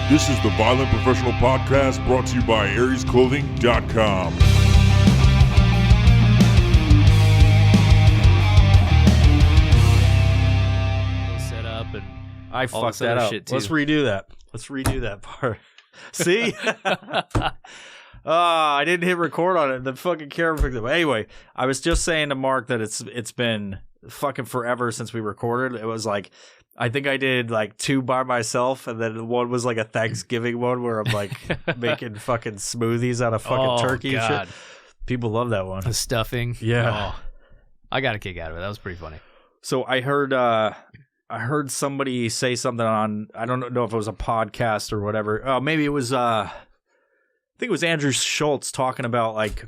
This is the Violent Professional Podcast brought to you by AriesClothing.com. Set up and I fucked that up. Let's redo that part. See? I didn't hit record on it. The fucking camera picked up. Anyway, I was just saying to Mark that it's been fucking forever since we recorded. It was like, I think I did like 2 by myself, and then one was like a Thanksgiving one where I'm like making fucking smoothies out of fucking turkey and shit. People love that one. The stuffing. Yeah. Oh, I got a kick out of it. That was pretty funny. So I heard somebody say something on, I don't know if it was a podcast or whatever. Oh, maybe it was I think it was Andrew Schultz talking about like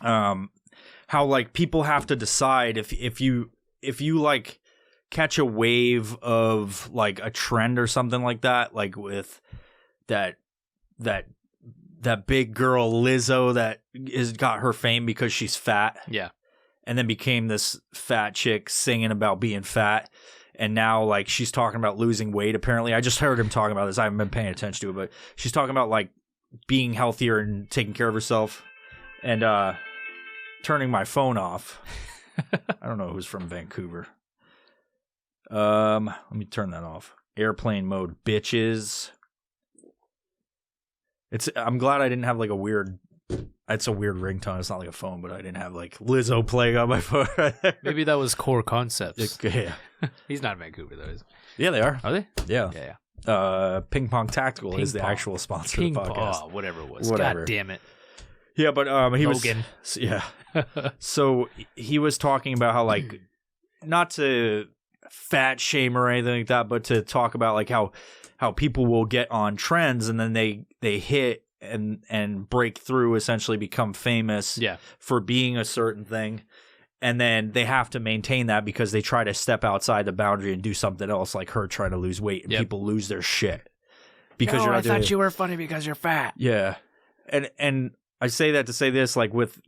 how like people have to decide if you like catch a wave of like a trend or something like that, like with that big girl Lizzo that got her fame because she's fat. Yeah. And then became this fat chick singing about being fat. And now, like, she's talking about losing weight, apparently. I just heard him talking about this. I haven't been paying attention to it, but she's talking about, like, being healthier and taking care of herself and turning my phone off. I don't know who's from Vancouver. Let me turn that off. Airplane mode, bitches. I'm glad I didn't have, like, it's a weird ringtone. It's not like a phone, but I didn't have like Lizzo playing on my phone right there. Maybe that was Core Concepts. Yeah. He's not in Vancouver, though, is he? Yeah, they are. Are they? Yeah. Yeah. Ping Pong Tactical is the actual sponsor of the podcast. Oh, whatever it was. Whatever. God damn it. Yeah, but he Logan. was... Yeah. So he was talking about how, like, not to fat shame or anything like that, but to talk about, like, how people will get on trends and then they hit and break through, essentially become famous for being a certain thing, and then they have to maintain that because they try to step outside the boundary and do something else, like her trying to lose weight, and people lose their shit because you're not doing it. You were funny because you're fat. Yeah, and I say that to say this, like with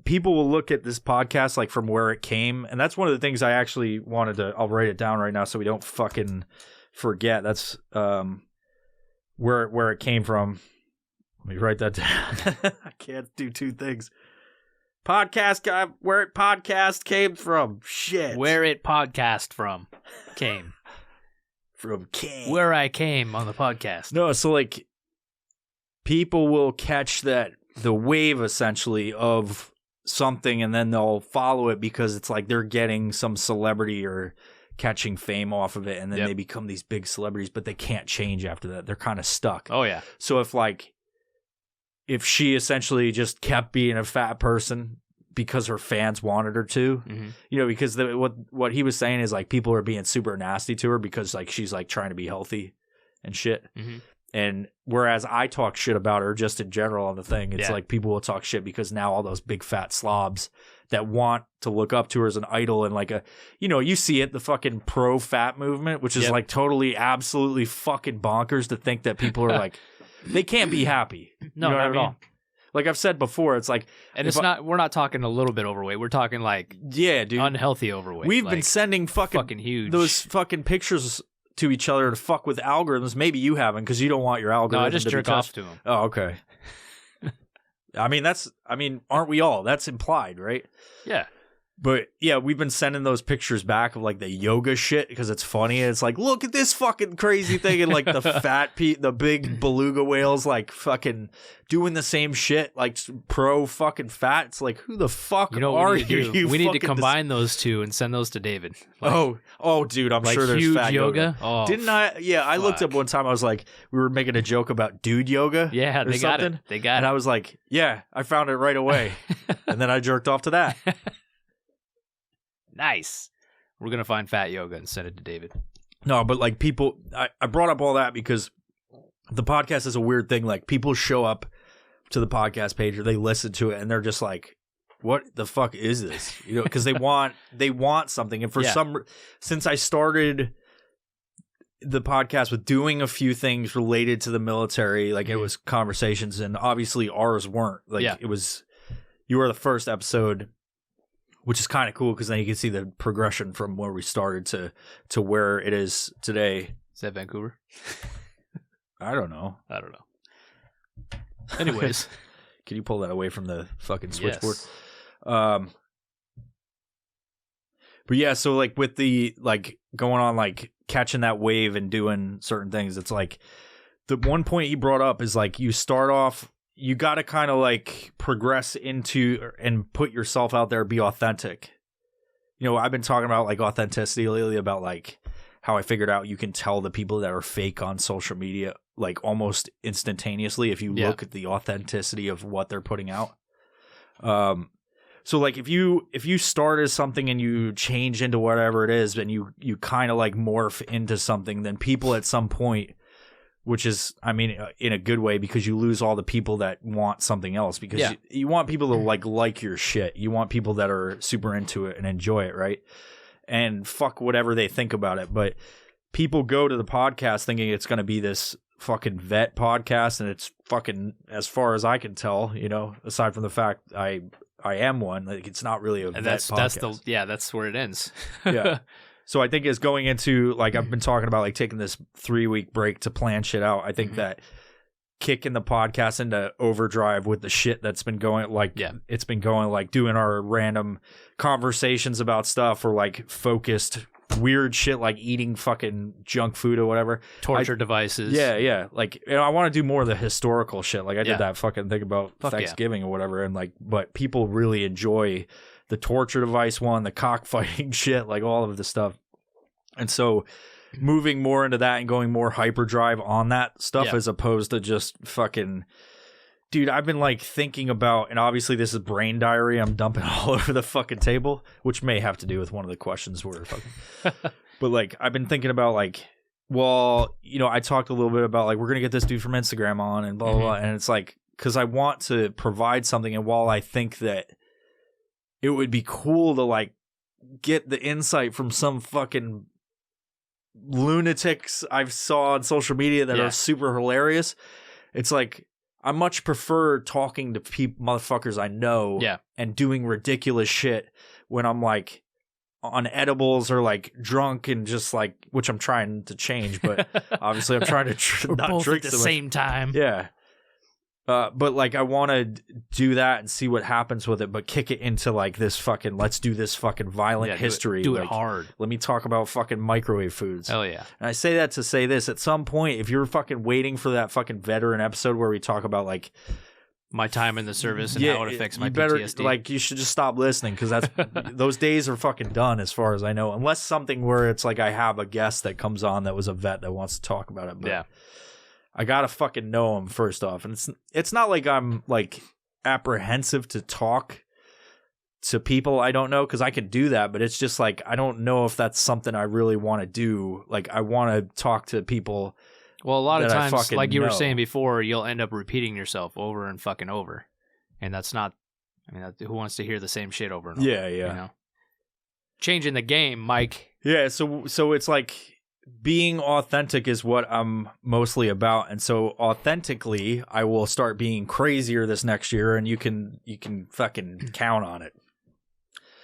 people will look at this podcast like from where it came, and that's one of the things I actually wanted to. I'll write it down right now so we don't fucking forget. That's where it came from. Let me write that down. I can't do 2 things. Podcast guy, where it podcast came from. Shit. Where it podcast came. From King. Where I came on the podcast. No, so like people will catch the wave essentially of something and then they'll follow it because it's like they're getting some celebrity or catching fame off of it, and then they become these big celebrities, but they can't change after that. They're kind of stuck. Oh yeah. So if she essentially just kept being a fat person because her fans wanted her to, because what he was saying is like people are being super nasty to her because like she's like trying to be healthy and shit. Mm-hmm. And whereas I talk shit about her just in general on the thing, it's like people will talk shit because now all those big fat slobs that want to look up to her as an idol and like you see it, the fucking pro fat movement, which is like totally absolutely fucking bonkers to think that people are like, they can't be happy. No, you know not at all. Like I've said before, it's like, and we're not talking a little bit overweight. We're talking like, dude, unhealthy overweight. We've been sending fucking huge those fucking pictures to each other to fuck with algorithms. Maybe you haven't because you don't want your algorithm. No, I just jerk off to them. Oh, okay. Aren't we all? That's implied, right? Yeah. But yeah, we've been sending those pictures back of like the yoga shit because it's funny. It's like, look at this fucking crazy thing, and like the big beluga whales like fucking doing the same shit, like pro fucking fat. It's like, who the fuck are you? We need to combine those two and send those to David. Like, oh, dude, I'm like sure there's huge fat yoga. Oh, didn't I? Yeah, I looked up one time. I was like, we were making a joke about dude yoga. Yeah, they got it. They got it. And I was like, yeah, I found it right away, and then I jerked off to that. Nice. We're going to find fat yoga and send it to David. No, but like people, I brought up all that because the podcast is a weird thing. Like people show up to the podcast page or they listen to it and they're just like, what the fuck is this? Because they want something. And for since I started the podcast with doing a few things related to the military, like it was conversations, and obviously ours weren't. Like it was, you were the first episode, which is kind of cool because then you can see the progression from where we started to where it is today. Is that Vancouver? I don't know. Anyways. Can you pull that away from the fucking switchboard? Yes. But yeah, so like with the like going on like catching that wave and doing certain things, it's like the one point he brought up is like you start off, you got to kind of like progress into and put yourself out there, be authentic. You know, I've been talking about like authenticity lately, about like how I figured out you can tell the people that are fake on social media like almost instantaneously if you look at the authenticity of what they're putting out. So like if you start as something and you change into whatever it is, and you kind of like morph into something, then people at some point, which is, I mean, in a good way, because you lose all the people that want something else, because you want people to like your shit. You want people that are super into it and enjoy it, right? And fuck whatever they think about it. But people go to the podcast thinking it's going to be this fucking vet podcast, and it's fucking, as far as I can tell, you know, aside from the fact I am one, like it's not really a vet podcast. That's where it ends. Yeah. So I think as going into, like, I've been talking about like taking this 3-week break to plan shit out. I think that kicking the podcast into overdrive with the shit that's been going, like, it's been going, like doing our random conversations about stuff, or like focused weird shit like eating fucking junk food or whatever. Torture devices. Yeah. Like, you know, I want to do more of the historical shit. Like I did that fucking thing about Thanksgiving or whatever. And like, but people really enjoy the torture device one, the cockfighting shit, like all of the stuff. And so moving more into that and going more hyperdrive on that stuff as opposed to just fucking... Dude, I've been like thinking about, and obviously this is brain diary I'm dumping all over the fucking table, which may have to do with one of the questions we're fucking... But like, I've been thinking about like, well, you know, I talked a little bit about like, we're going to get this dude from Instagram on and blah, blah, blah. And it's like, because I want to provide something. And while I think that it would be cool to like get the insight from some fucking lunatics I've saw on social media that are super hilarious, it's like, I much prefer talking to motherfuckers I know and doing ridiculous shit when I'm like on edibles or like drunk and just like, which I'm trying to change, but obviously I'm trying to not both drink at the same time. Yeah. But like I want to do that and see what happens with it, but kick it into like this fucking, let's do this fucking violent history. Do it like, hard. Let me talk about fucking microwave foods. Hell yeah. And I say that to say this, at some point, if you're fucking waiting for that fucking veteran episode where we talk about like my time in the service and how it affects my PTSD. Like, you should just stop listening, because that's those days are fucking done as far as I know, unless something where it's like I have a guest that comes on that was a vet that wants to talk about it. But I gotta fucking know him first off, and it's not like I'm like apprehensive to talk to people I don't know, because I can do that, but it's just like I don't know if that's something I really want to do. Like I want to talk to people. Well, a lot of times, like you were saying before, you'll end up repeating yourself over and fucking over, and that's not. I mean, who wants to hear the same shit over and over? Yeah. You know? Changing the game, Mike. Yeah. So it's like, being authentic is what I'm mostly about, and so authentically I will start being crazier this next year, and you can fucking count on it.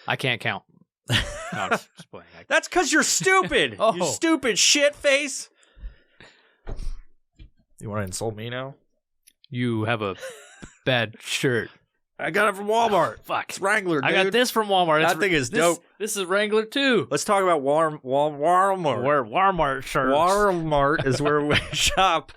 I can't count. No, I'm just playing. That's because you're stupid. You stupid shit face. You want to insult me now? You have a bad shirt. I got it from Walmart. Fuck. It's Wrangler, dude. I got this from Walmart. That thing is dope. This is Wrangler too. Let's talk about Walmart. Where Walmart shirts. Walmart is where we shop,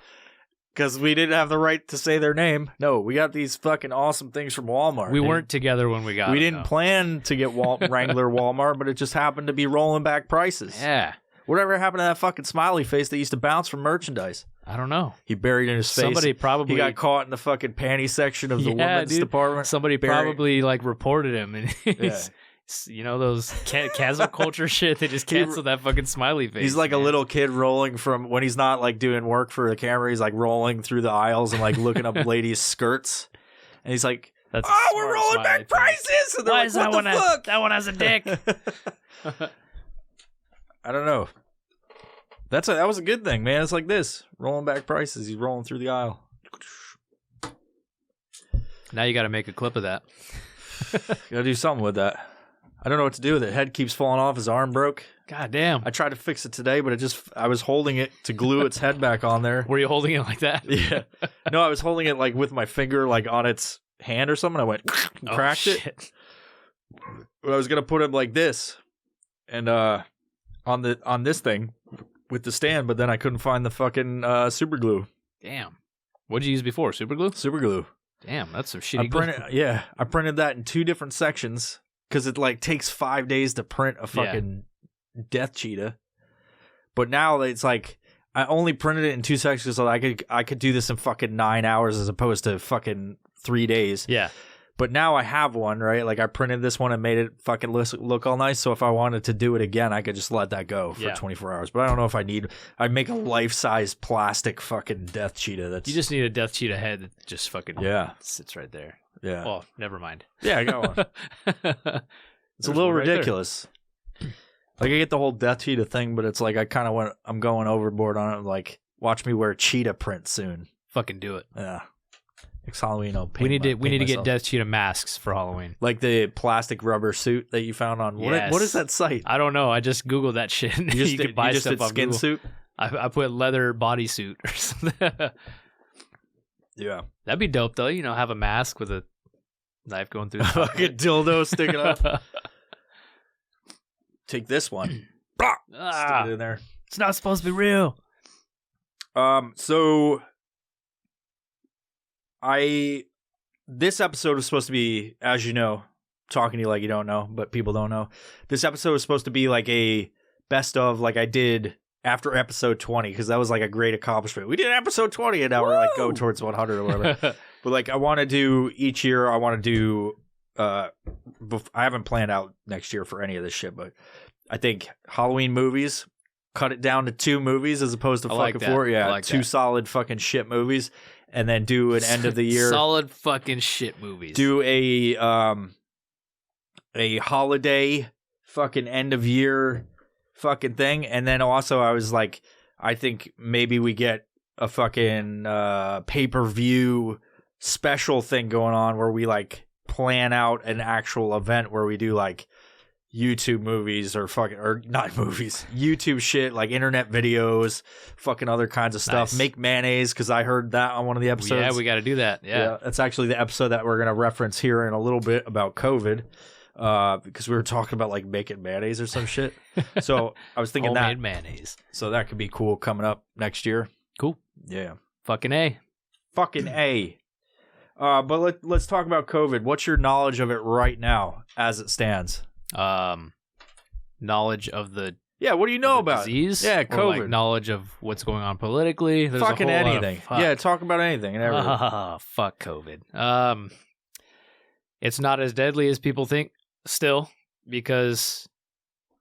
because we didn't have the right to say their name. No, we got these fucking awesome things from Walmart. We weren't together when we got them. We didn't plan to get Wrangler Walmart, but it just happened to be rolling back prices. Yeah. Whatever happened to that fucking smiley face that used to bounce from merchandise? I don't know. He buried in his face. Somebody probably... He got caught in the fucking panty section of the women's department. Somebody probably like reported him, and you know those chasm culture shit. They just canceled that fucking smiley face. He's like a little kid rolling from, when he's not like doing work for the camera, he's like rolling through the aisles and like looking up ladies' skirts, and he's like, we're rolling back prices. And why like, is that one? That one has a dick. I don't know. That was a good thing, man. It's like this, rolling back prices. He's rolling through the aisle. Now you got to make a clip of that. Got to do something with that. I don't know what to do with it. Head keeps falling off. His arm broke. God damn. I tried to fix it today, but I was holding it to glue its head back on there. Were you holding it like that? Yeah. No, I was holding it like with my finger like on its hand or something. I went and cracked it. But I was gonna put it like this, and on this thing with the stand, but then I couldn't find the fucking super glue. Damn. What'd you use before? Super glue? Super glue. Damn, that's some shitty glue. Yeah, I printed that in 2 different sections because it like takes 5 days to print a fucking death cheetah. But now it's like I only printed it in 2 sections so I could do this in fucking 9 hours as opposed to fucking 3 days. Yeah. But now I have one, right? Like I printed this one and made it fucking look all nice. So if I wanted to do it again, I could just let that go for 24 hours. But I don't know if I'd make a life-size plastic fucking death cheetah. You just need a death cheetah head that just fucking sits right there. Yeah. Well, never mind. Yeah, I got one. It's a little ridiculous. Like I get the whole death cheetah thing, but it's like I'm going overboard on it. Like, watch me wear cheetah print soon. Fucking do it. Yeah. It's Halloween. We need to get death cheetah masks for Halloween. Like the plastic rubber suit that you found on what is that site? I don't know. I just Googled that shit. You could buy stuff off skin Google. Suit. I put leather bodysuit or something. Yeah, that'd be dope though. Have a mask with a knife going through. Like a dildo sticking up. Take this one. Stick it in there. It's not supposed to be real. So this episode was supposed to be, as you know, talking to you like you don't know, but people don't know. This episode was supposed to be like a best of, like I did after episode 20, because that was like a great accomplishment. We did episode 20, and now we're like go towards 100 or whatever. But like I want to do each year. I want to do. I haven't planned out next year for any of this shit, but I think Halloween movies. Cut it down to 2 movies as opposed to fucking 4. Yeah, like 2 solid fucking shit movies. And then do an end of the year solid fucking shit movies. Do a holiday fucking end of year fucking thing, and then also I was like, I think maybe we get a fucking pay-per-view special thing going on where we like plan out an actual event where we do like YouTube movies or not movies, YouTube shit, like internet videos, fucking other kinds of stuff. Nice. Make mayonnaise, because I heard that on one of the episodes. Yeah, we got to do that. Yeah, that's actually the episode that we're going to reference here in a little bit about COVID, because we were talking about like making mayonnaise or some shit. So I was thinking homemade mayonnaise. So that could be cool coming up next year. Cool. Yeah. Fucking A. Fucking A. But let's talk about COVID. What's your knowledge of it right now as it stands? Knowledge of the what do you know about disease? Yeah, COVID. Or like knowledge of what's going on politically. There's fucking anything. Yeah, talk about anything and everything. Fuck COVID. It's not as deadly as people think still, because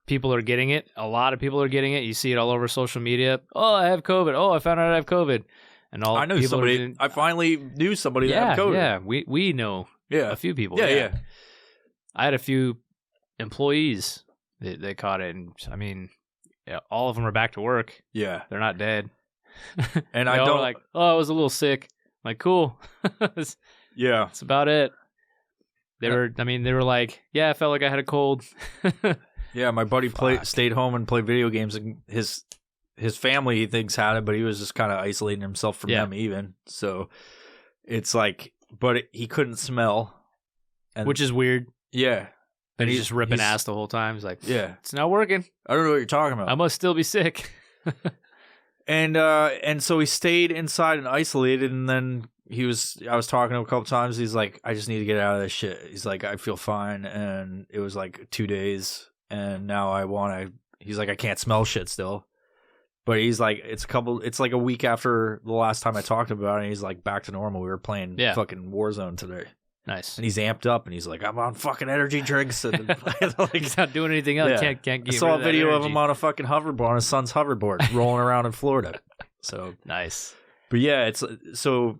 people are getting it. A lot of people are getting it. You see it all over social media. Oh, I have COVID. Oh, I found out I have COVID. And all I know somebody. I finally knew somebody that had COVID. Yeah, we know a few people. Yeah. I had a few employees that caught it, and I mean, all of them are back to work. Yeah, they're not dead. And I don't like. Oh, I was a little sick. I'm like, cool. Yeah, that's about it. They were like, yeah, I felt like I had a cold. Yeah, my buddy stayed home and played video games, and his family he thinks had it, but he was just kind of isolating himself from them even. So it's like, but he couldn't smell, which is weird. Yeah. And he's just ripping ass the whole time. He's like, yeah, it's not working. I don't know what you're talking about. I must still be sick. And so he stayed inside and isolated, and then I was talking to him a couple times. He's like, I just need to get out of this shit. He's like, I feel fine. And it was like 2 days, and now he's like, I can't smell shit still. But he's like, it's like a week after the last time I talked about it, and he's like back to normal. We were playing fucking Warzone today. Nice. And he's amped up, and he's like, I'm on fucking energy drinks. And like, he's not doing anything else. Yeah. Can't get I saw a video of him on a fucking hoverboard, on his son's hoverboard, rolling around in Florida. So nice. But yeah, it's so.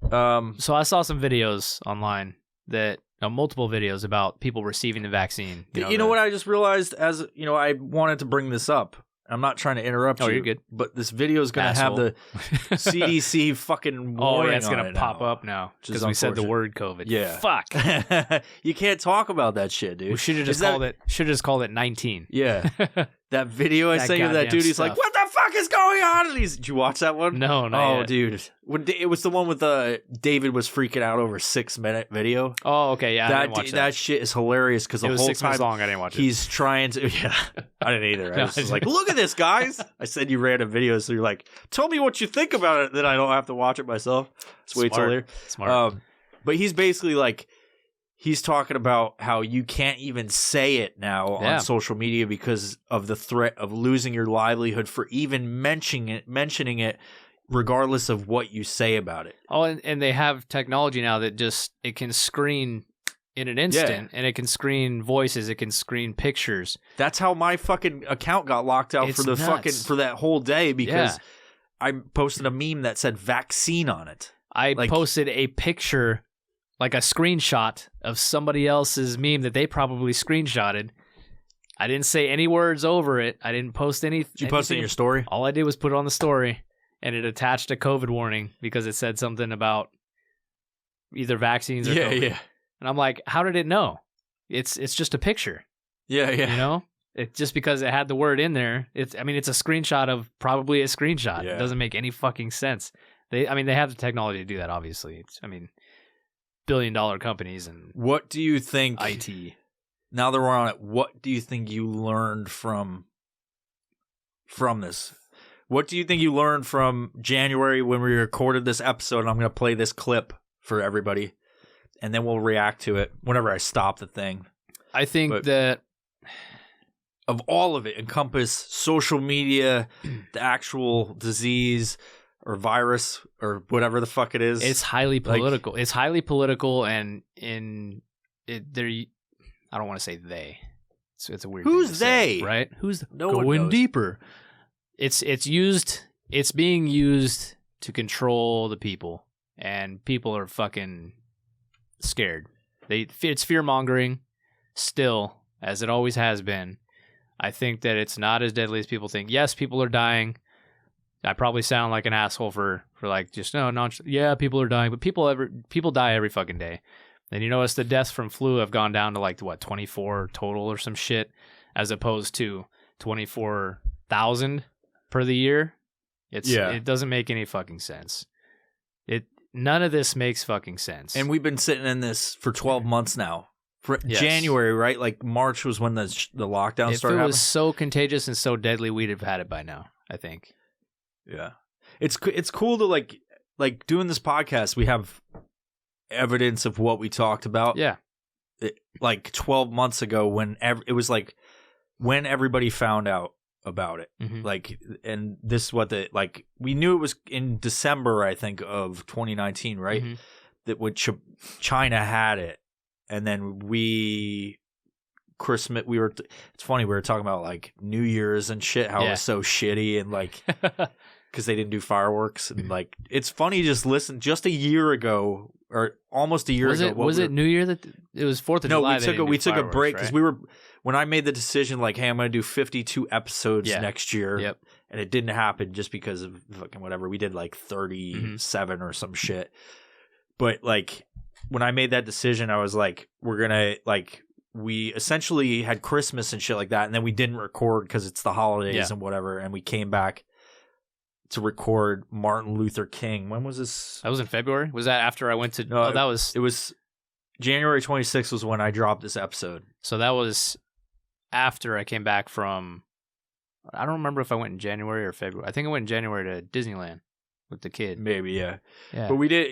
So I saw some videos online that multiple videos about people receiving the vaccine. You know what I just realized? As you know, I wanted to bring this up. I'm not trying to interrupt you. Oh, you're good. But this video is going to have the CDC fucking warning it's going to pop now, up now because we said the word COVID. Yeah. Fuck. You can't talk about that shit, dude. We should have just called it 19. Yeah. That video I sent you, that dude, he's stuff. like, what the fuck is going on? And did you watch that one? No, yet. Dude. It was the one with David was freaking out over 6-minute video. Oh, okay. Yeah, I didn't watch that. That shit is hilarious because the whole 6 minutes time long, I didn't watch it. He's trying to, I didn't either. I was just like, look at this, guys. I said you ran a video, so you're like, tell me what you think about it, then I don't have to watch it myself. Let's wait till later. Smart. But he's basically like, he's talking about how you can't even say it now on social media because of the threat of losing your livelihood for even mentioning it, regardless of what you say about it. Oh, and they have technology now that it can screen in an instant, and it can screen voices, it can screen pictures. That's how my fucking account got locked out for that whole day because I posted a meme that said vaccine on it. I posted a picture, like a screenshot of somebody else's meme that they probably screenshotted. I didn't say any words over it. I didn't post anything. Did you post it in your story? All I did was put it on the story, and it attached a COVID warning because it said something about either vaccines or COVID. Yeah. And I'm like, how did it know? It's just a picture. Yeah. You know? It just because it had the word in there. It's a screenshot of probably a screenshot. Yeah. It doesn't make any fucking sense. They have the technology to do that, obviously. $billion companies and what do you think IT? Now that we're on it, what do you think you learned from this? What do you think you learned from January when we recorded this episode? And I'm going to play this clip for everybody, and then we'll react to it whenever I stop the thing. I think that of all of it, encompass social media, the actual disease or virus or whatever the fuck it is. It's highly political. It's highly political, and I don't want to say they. It's a weird. Who's they? Say, right? Who's going deeper? It's being used to control the people, and people are fucking scared. It's fear mongering, still, as it always has been. I think that it's not as deadly as people think. Yes, people are dying. I probably sound like an asshole for like just people are dying, but people die every fucking day. And you notice the deaths from flu have gone down to like 24 total or some shit, as opposed to 24,000 per the year. It doesn't make any fucking sense. None of this makes fucking sense. And we've been sitting in this for 12 months now. January, right? Like March was when the lockdown started. If it was so contagious and so deadly, we'd have had it by now, I think. Yeah. It's cool to like doing this podcast. We have evidence of what we talked about. Yeah. Like 12 months ago when it was like when everybody found out about it. Mm-hmm. Like, and this is what we knew it was in December, I think, of 2019, right? Mm-hmm. That when China had it. And then Christmas, it's funny, we were talking about like New Year's and shit, how it was so shitty and like, because they didn't do fireworks. And like, it's funny, just a year ago or almost a year ago. Was it New Year that it was 4th of July? No, we took a break because when I made the decision, like, hey, I'm going to do 52 episodes next year. Yep. And it didn't happen just because of fucking whatever. We did like 37 or some shit. But like, when I made that decision, I was like, we essentially had Christmas and shit like that. And then we didn't record because it's the holidays and whatever. And we came back to record Martin Luther King. When was this? That was in February? Was that after I went to... No, it was January 26th was when I dropped this episode. So that was after I came back from... I don't remember if I went in January or February. I think I went in January to Disneyland. With the kid. Maybe, yeah. But we did,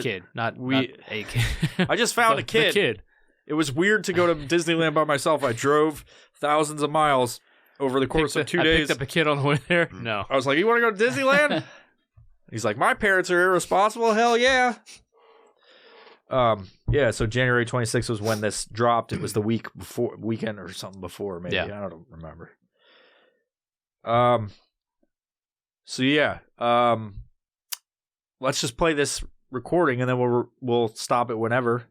kid, not a kid. I just found a kid. The kid. It was weird to go to Disneyland by myself. I drove thousands of miles over the course of 2 days. I picked up a kid on the way there. No. I was like, you want to go to Disneyland? He's like, my parents are irresponsible. Hell yeah. So January 26th was when this dropped. It was the weekend or something before, maybe. Yeah. I don't remember. Let's just play this recording and then we'll stop it whenever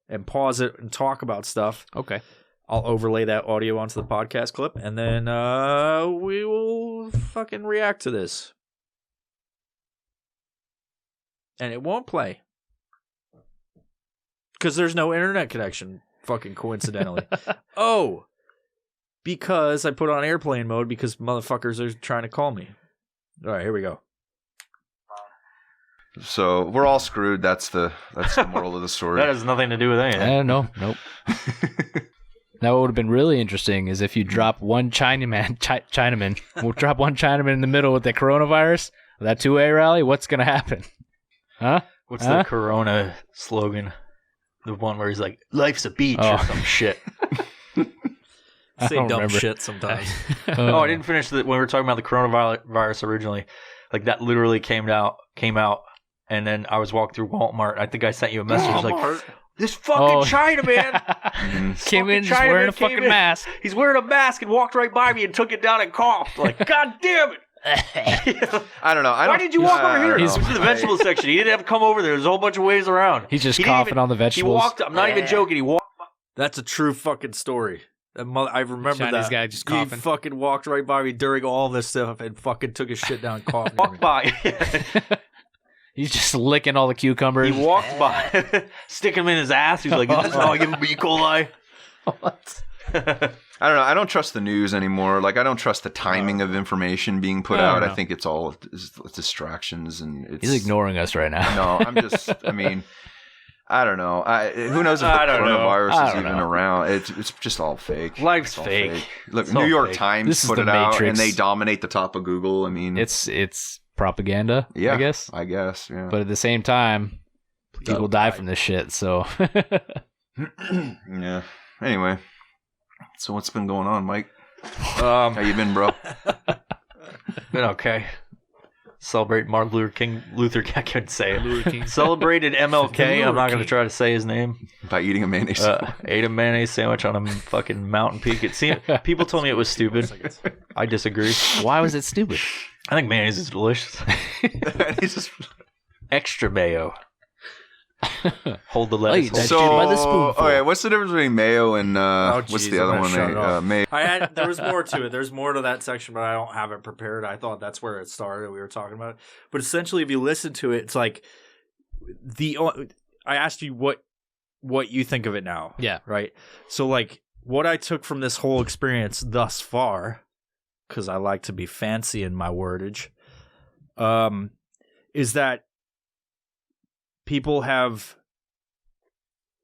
and pause it and talk about stuff. Okay. I'll overlay that audio onto the podcast clip, and then we will fucking react to this. And it won't play. Because there's no internet connection, fucking coincidentally. Oh, because I put on airplane mode because motherfuckers are trying to call me. All right, here we go. So we're all screwed. That's the moral of the story. That has nothing to do with anything. Nope. Now, what would have been really interesting is if you drop one Chinaman, we'll drop one Chinaman in the middle with the coronavirus, that 2A rally, what's going to happen? Huh? What's the Corona slogan? The one where he's like, life's a beach or some shit. Say dumb remember. shit sometimes. I didn't finish when we were talking about the coronavirus originally. Like that literally came out, and then I was walking through Walmart. I think I sent you a message. I was like, this fucking Chinaman came in just wearing a fucking mask. He's wearing a mask and walked right by me and took it down and coughed. Like, God damn it. I don't know. Why did you walk over here? He's in the vegetable section. He didn't have to come over there. There's a whole bunch of ways around. He's just coughing on the vegetables. He walked. I'm not even joking. He walked. That's a true fucking story. I remember Chinese that. Guy just coughing. He fucking walked right by me during all this stuff and fucking took his shit down and coughed. Walked by. He's just licking all the cucumbers. He walked by, sticking them in his ass. He's like, "That's how I give him E. coli." What? I don't know. I don't trust the news anymore. Like, I don't trust the timing of information being put out. I think it's all distractions, and he's ignoring us right now. No, I'm just. I mean, I don't know. Who knows if the coronavirus is even around? It's just all fake. Life's fake. Look, New York Times put it out, and they dominate the top of Google. I mean, it's propaganda. Yeah, I guess. Yeah. But at the same time, people die from this shit. So. Yeah. Anyway. So what's been going on, Mike? How you been, bro? Been okay. Celebrate Martin Luther King. I couldn't say it. Celebrated MLK. I'm not going to try to say his name. By eating a mayonnaise sandwich. Ate a mayonnaise sandwich on a fucking mountain peak. People told me it was stupid. I disagree. Why was it stupid? I think mayonnaise is delicious. Extra mayo. Hold the lettuce. By the spoonful. Okay, what's the difference between mayo and what's the other one? Mayo. There was more to it. There's more to that section, but I don't have it prepared. I thought that's where it started. We were talking about it. But essentially, if you listen to it, it's like I asked you what you think of it now. Yeah. Right. So like what I took from this whole experience thus far, because I like to be fancy in my wordage, is that people have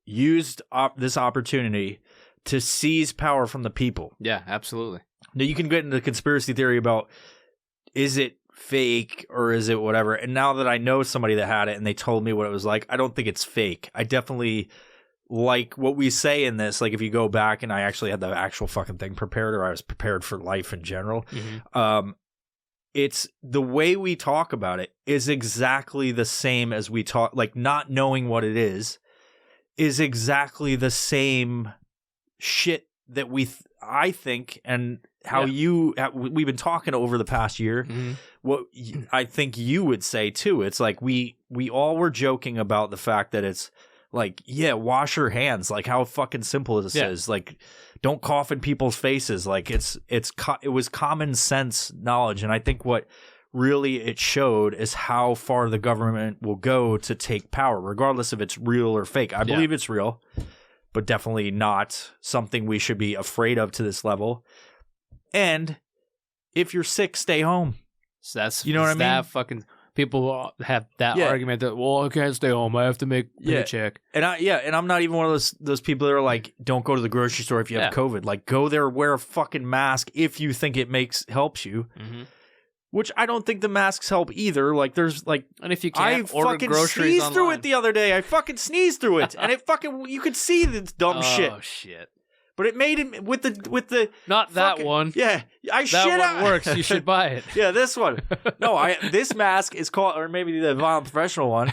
used this opportunity to seize power from the people. Yeah, absolutely. Now, you can get into the conspiracy theory about, is it fake or is it whatever? And now that I know somebody that had it and they told me what it was like, I don't think it's fake. I definitely like what we say in this. Like, if you go back, and I actually had the actual fucking thing prepared, or I was prepared for life in general. Mm-hmm. It's the way we talk about it is exactly the same as we talk, like not knowing what it is exactly the same shit that I think, and how we've been talking over the past year. Mm-hmm. What I think you would say too. It's like we all were joking about the fact that it's like, yeah, wash your hands. Like, how fucking simple this is. Like, don't cough in people's faces. Like, it was common sense knowledge. And I think what really it showed is how far the government will go to take power, regardless if it's real or fake. I believe it's real, but definitely not something we should be afraid of to this level. And if you're sick, stay home. So that's, you know what I mean? That fucking people have that argument that, well, I can't stay home. I have to make a paycheck. And I'm not even one of those people that are like, don't go to the grocery store if you have COVID. Like, go there, wear a fucking mask if you think it helps you. Mm-hmm. Which I don't think the masks help either. Like, there's like, and if you can't order groceries I fucking sneezed online. through it the other day. I fucking sneezed through it, and it fucking, you could see this dumb shit. Oh shit! But it made it with the not fucking, that one. Yeah, that one works. You should buy it. Yeah, this one. No, this mask is called, or maybe the Violent Professional one.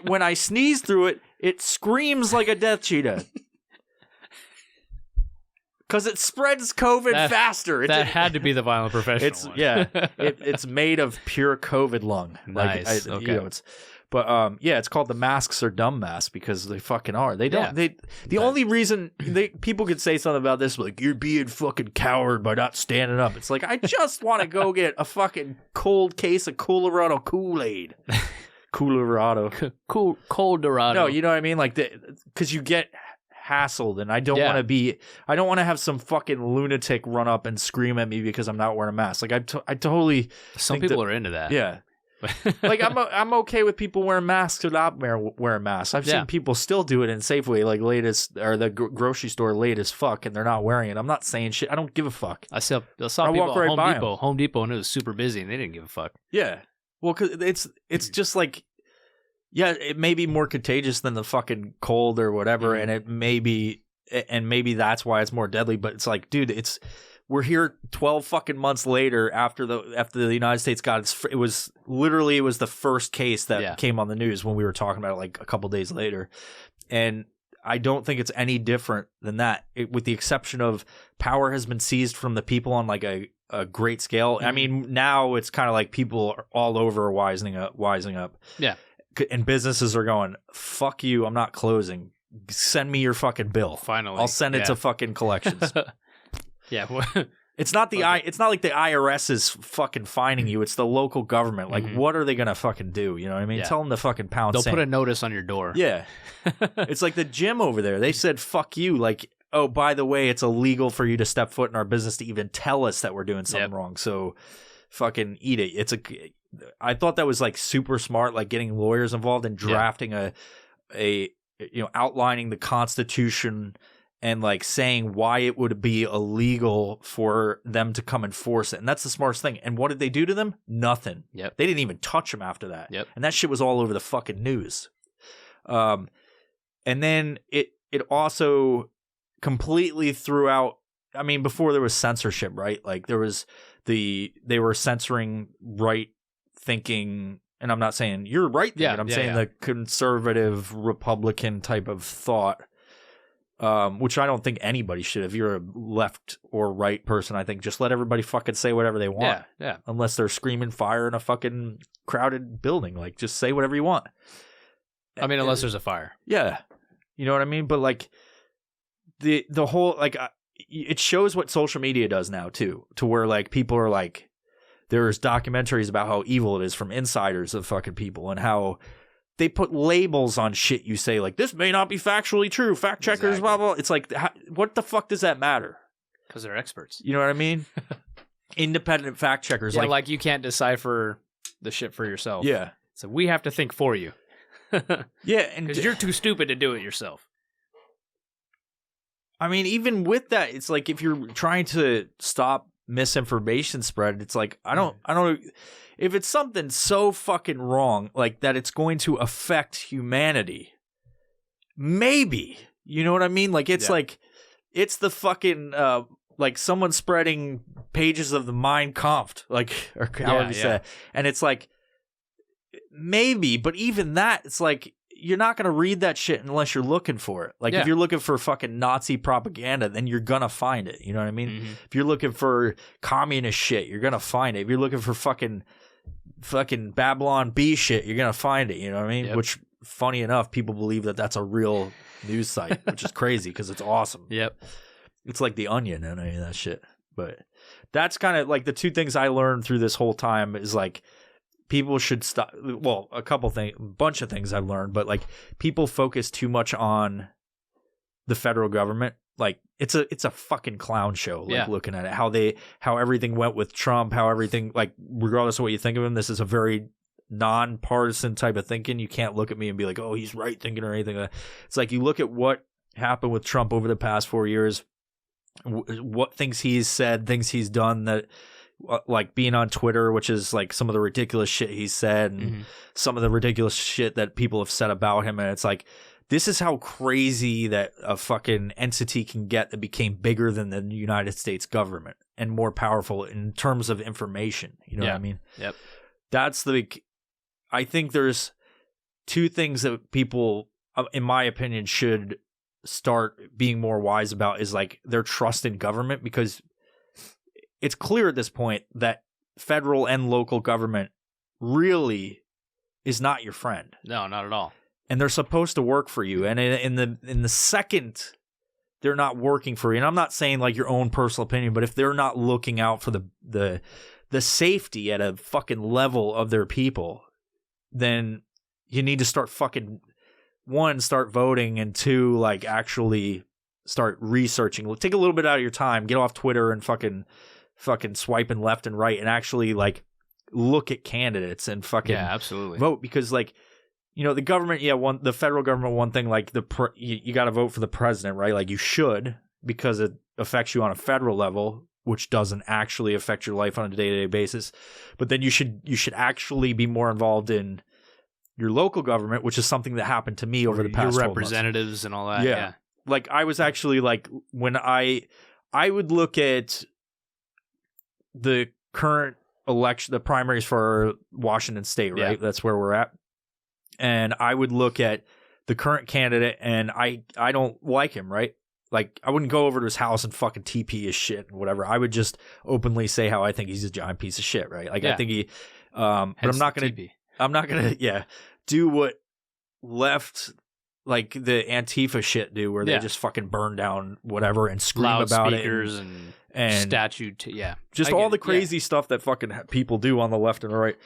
When I sneeze through it, it screams like a death cheetah. Because it spreads COVID faster. That had to be the Violent Professional one. Yeah, it's made of pure COVID lung. Nice. Okay. But yeah, it's called the masks are dumb masks because they fucking are. They don't. Yeah. The only reason people could say something about this, like you're being fucking coward by not standing up. It's like I just want to go get a fucking cold case of Colorado Kool-Aid. Colorado. Cold Dorado. No, you know what I mean? Like because you get hassled, and I don't want to be. I don't want to have some fucking lunatic run up and scream at me because I'm not wearing a mask. Like I totally. Some people are into that. Yeah. Like I'm okay with people wearing masks or not wearing masks. I've seen people still do it in Safeway, like late as or the grocery store late as fuck, and they're not wearing it. I'm not saying shit. I don't give a fuck. I saw people walk right by at Home Depot, and it was super busy, and they didn't give a fuck. Yeah, well, because it's just like, yeah, it may be more contagious than the fucking cold or whatever, and it may be, and maybe that's why it's more deadly. But it's like, dude, we're here 12 fucking months later after the United States got it was the first case that came on the news when we were talking about it like a couple days later. And I don't think it's any different than that, with the exception of power has been seized from the people on like a great scale. I mean, now it's kind of like people are all over wising up. Yeah. And businesses are going, fuck you, I'm not closing. Send me your fucking bill. Finally. I'll send it to fucking collections. Yeah, it's not it's not like the IRS is fucking fining you. It's the local government. Like, what are they gonna fucking do? You know what I mean? Yeah. Tell them to fucking pound They'll sand. put a notice on your door. Yeah, it's like the gym over there. They said fuck you. Like, oh, by the way, it's illegal for you to step foot in our business to even tell us that we're doing something wrong. So, fucking eat it. I thought that was like super smart, like getting lawyers involved and drafting outlining the Constitution. And like saying why it would be illegal for them to come enforce it. And that's the smartest thing. And what did they do to them? Nothing. Yep. They didn't even touch them after that. Yep. And that shit was all over the fucking news. And then it also completely threw out, I mean, before there was censorship, right? Like there was they were censoring right thinking, and I'm not saying you're right thinking, I'm saying the conservative Republican type of thought. Which I don't think anybody should. If you're a left or right person, I think just let everybody fucking say whatever they want. Yeah. Unless they're screaming fire in a fucking crowded building. Like, just say whatever you want. I mean, unless there's a fire. Yeah. You know what I mean? But, like, the whole, like, it shows what social media does now, too. To where, like, people are like, there's documentaries about how evil it is from insiders of fucking people and how they put labels on shit you say, like, this may not be factually true. Fact checkers, blah, blah. It's like, what the fuck does that matter? Because they're experts. You know what I mean? Independent fact checkers. Yeah, like you can't decipher the shit for yourself. Yeah. So we have to think for you. Yeah. Because you're too stupid to do it yourself. I mean, even with that, it's like if you're trying to stop misinformation spread, it's like, I don't if it's something so fucking wrong, like that it's going to affect humanity, maybe, you know what I mean? Like, it's like, it's the fucking, like someone spreading pages of the Mein Kampf, like, or however you say it. And it's like, maybe, but even that, it's like, you're not going to read that shit unless you're looking for it. Like, if you're looking for fucking Nazi propaganda, then you're going to find it. You know what I mean? Mm-hmm. If you're looking for communist shit, you're going to find it. If you're looking for fucking Babylon Bee shit, you're going to find it. You know what I mean? Yep. Which, funny enough, people believe that that's a real news site, which is crazy because it's awesome. Yep. It's like The Onion and any of that shit. But that's kind of like the two things I learned through this whole time is like, people should stop. Well, a bunch of things I've learned, but like people focus too much on the federal government. Like it's a fucking clown show. Like looking at it, how everything went with Trump, how everything, like, regardless of what you think of him, this is a very nonpartisan type of thinking. You can't look at me and be like, oh, he's right thinking or anything. It's like you look at what happened with Trump over the past 4 years, what things he's said, things he's done that. Like being on Twitter, which is like some of the ridiculous shit he said and some of the ridiculous shit that people have said about him. And it's like, this is how crazy that a fucking entity can get that became bigger than the United States government and more powerful in terms of information. You know what I mean? Yep. That's I think there's two things that people, in my opinion, should start being more wise about is like their trust in government, because it's clear at this point that federal and local government really is not your friend. No, not at all. And they're supposed to work for you. And in the second they're not working for you, and I'm not saying like your own personal opinion, but if they're not looking out for the safety at a fucking level of their people, then you need to start fucking, one, start voting, and two, like actually start researching. Take a little bit out of your time, get off Twitter and fucking swiping left and right, and actually like look at candidates and fucking absolutely vote. Because like, you know, the government, the federal government, one thing, like you got to vote for the president, right? Like you should, because it affects you on a federal level, which doesn't actually affect your life on a day-to-day basis. But then you should actually be more involved in your local government, which is something that happened to me over the past 12 months. Representatives and all that. Yeah. Like I was actually like, when I would look at the current election, the primaries for Washington State, right? Yeah. That's where we're at. And I would look at the current candidate, and I don't like him, right? Like, I wouldn't go over to his house and fucking TP his shit and whatever. I would just openly say how I think he's a giant piece of shit, right? Like, I think he, but I'm not gonna, do what left, like the Antifa shit do, where they just fucking burn down whatever and scream about it. And statue, just all the crazy stuff that fucking people do on the left and the right.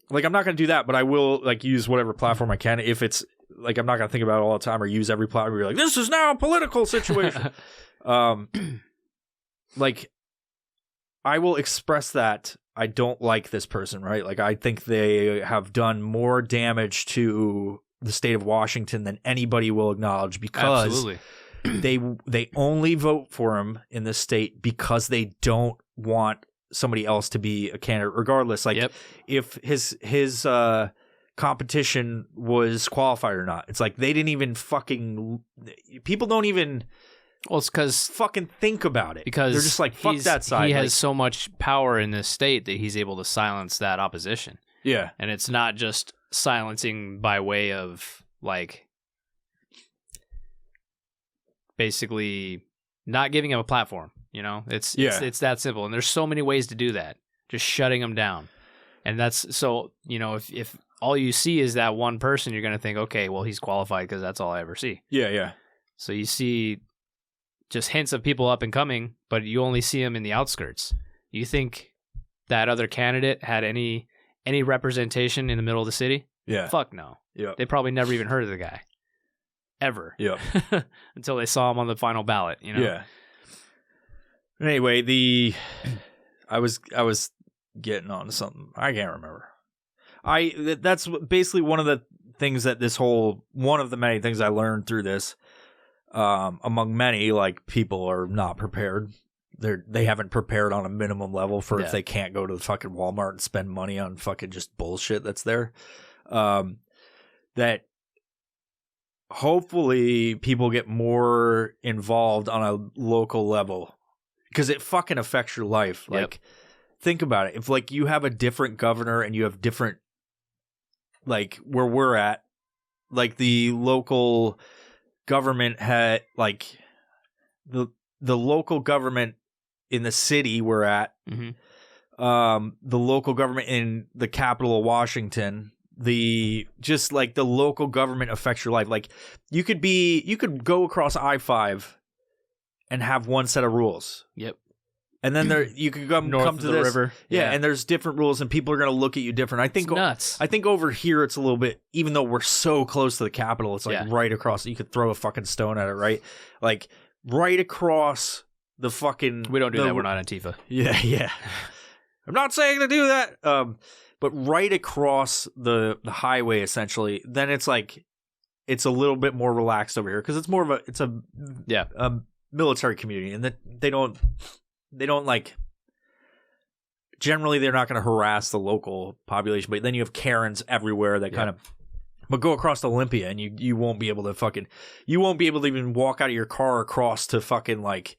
Like, I'm not going to do that, but I will, like, use whatever platform I can. If it's, like, I'm not going to think about it all the time or use every platform. You're like, this is now a political situation. Like, I will express that I don't like this person, right? Like, I think they have done more damage to the state of Washington than anybody will acknowledge, because they only vote for him in this state because they don't want somebody else to be a candidate, regardless. Like, if his competition was qualified or not, it's like they didn't even people don't even. Well, it's because fucking think about it, because they're just like, fuck that side. He has so much power in this state that he's able to silence that opposition. Yeah, and it's not just silencing by way of like basically not giving him a platform. You know, it's that simple. And there's so many ways to do that. Just shutting them down. And that's so, you know, if all you see is that one person, you're going to think, okay, well, he's qualified because that's all I ever see. Yeah, yeah. So you see just hints of people up and coming, but you only see them in the outskirts. You think that other candidate had any representation in the middle of the city? Yeah. Fuck no. Yeah. They probably never even heard of the guy. Ever. Yeah. Until they saw him on the final ballot, you know? Yeah. Anyway, I was getting on to something. I can't remember. That's basically one of the things that one of the many things I learned through this, among many, like, people are not prepared. They haven't prepared on a minimum level for if they can't go to the fucking Walmart and spend money on fucking just bullshit that's there. That hopefully people get more involved on a local level, because it fucking affects your life. Like, think about it. If, like, you have a different governor and you have different, like, where we're at, like, the local government had, like, the local government in the city we're at, the local government in the capital of Washington, the local government affects your life. Like, you could go across I-5 and have one set of rules. Yep. And then you could come to the river. Yeah, and there's different rules, and people are going to look at you different. I think it's nuts. I think over here it's a little bit, even though we're so close to the Capitol, it's like right across. You could throw a fucking stone at it, right? Like, right across the fucking. We don't do that. We're not Antifa. Yeah, yeah. I'm not saying to do that. But right across the highway, essentially, then it's like it's a little bit more relaxed over here, because it's more of a military community, and that they don't like, generally they're not going to harass the local population, but then you have Karens everywhere that kind of, but go across to Olympia and you won't be able to even walk out of your car across to fucking like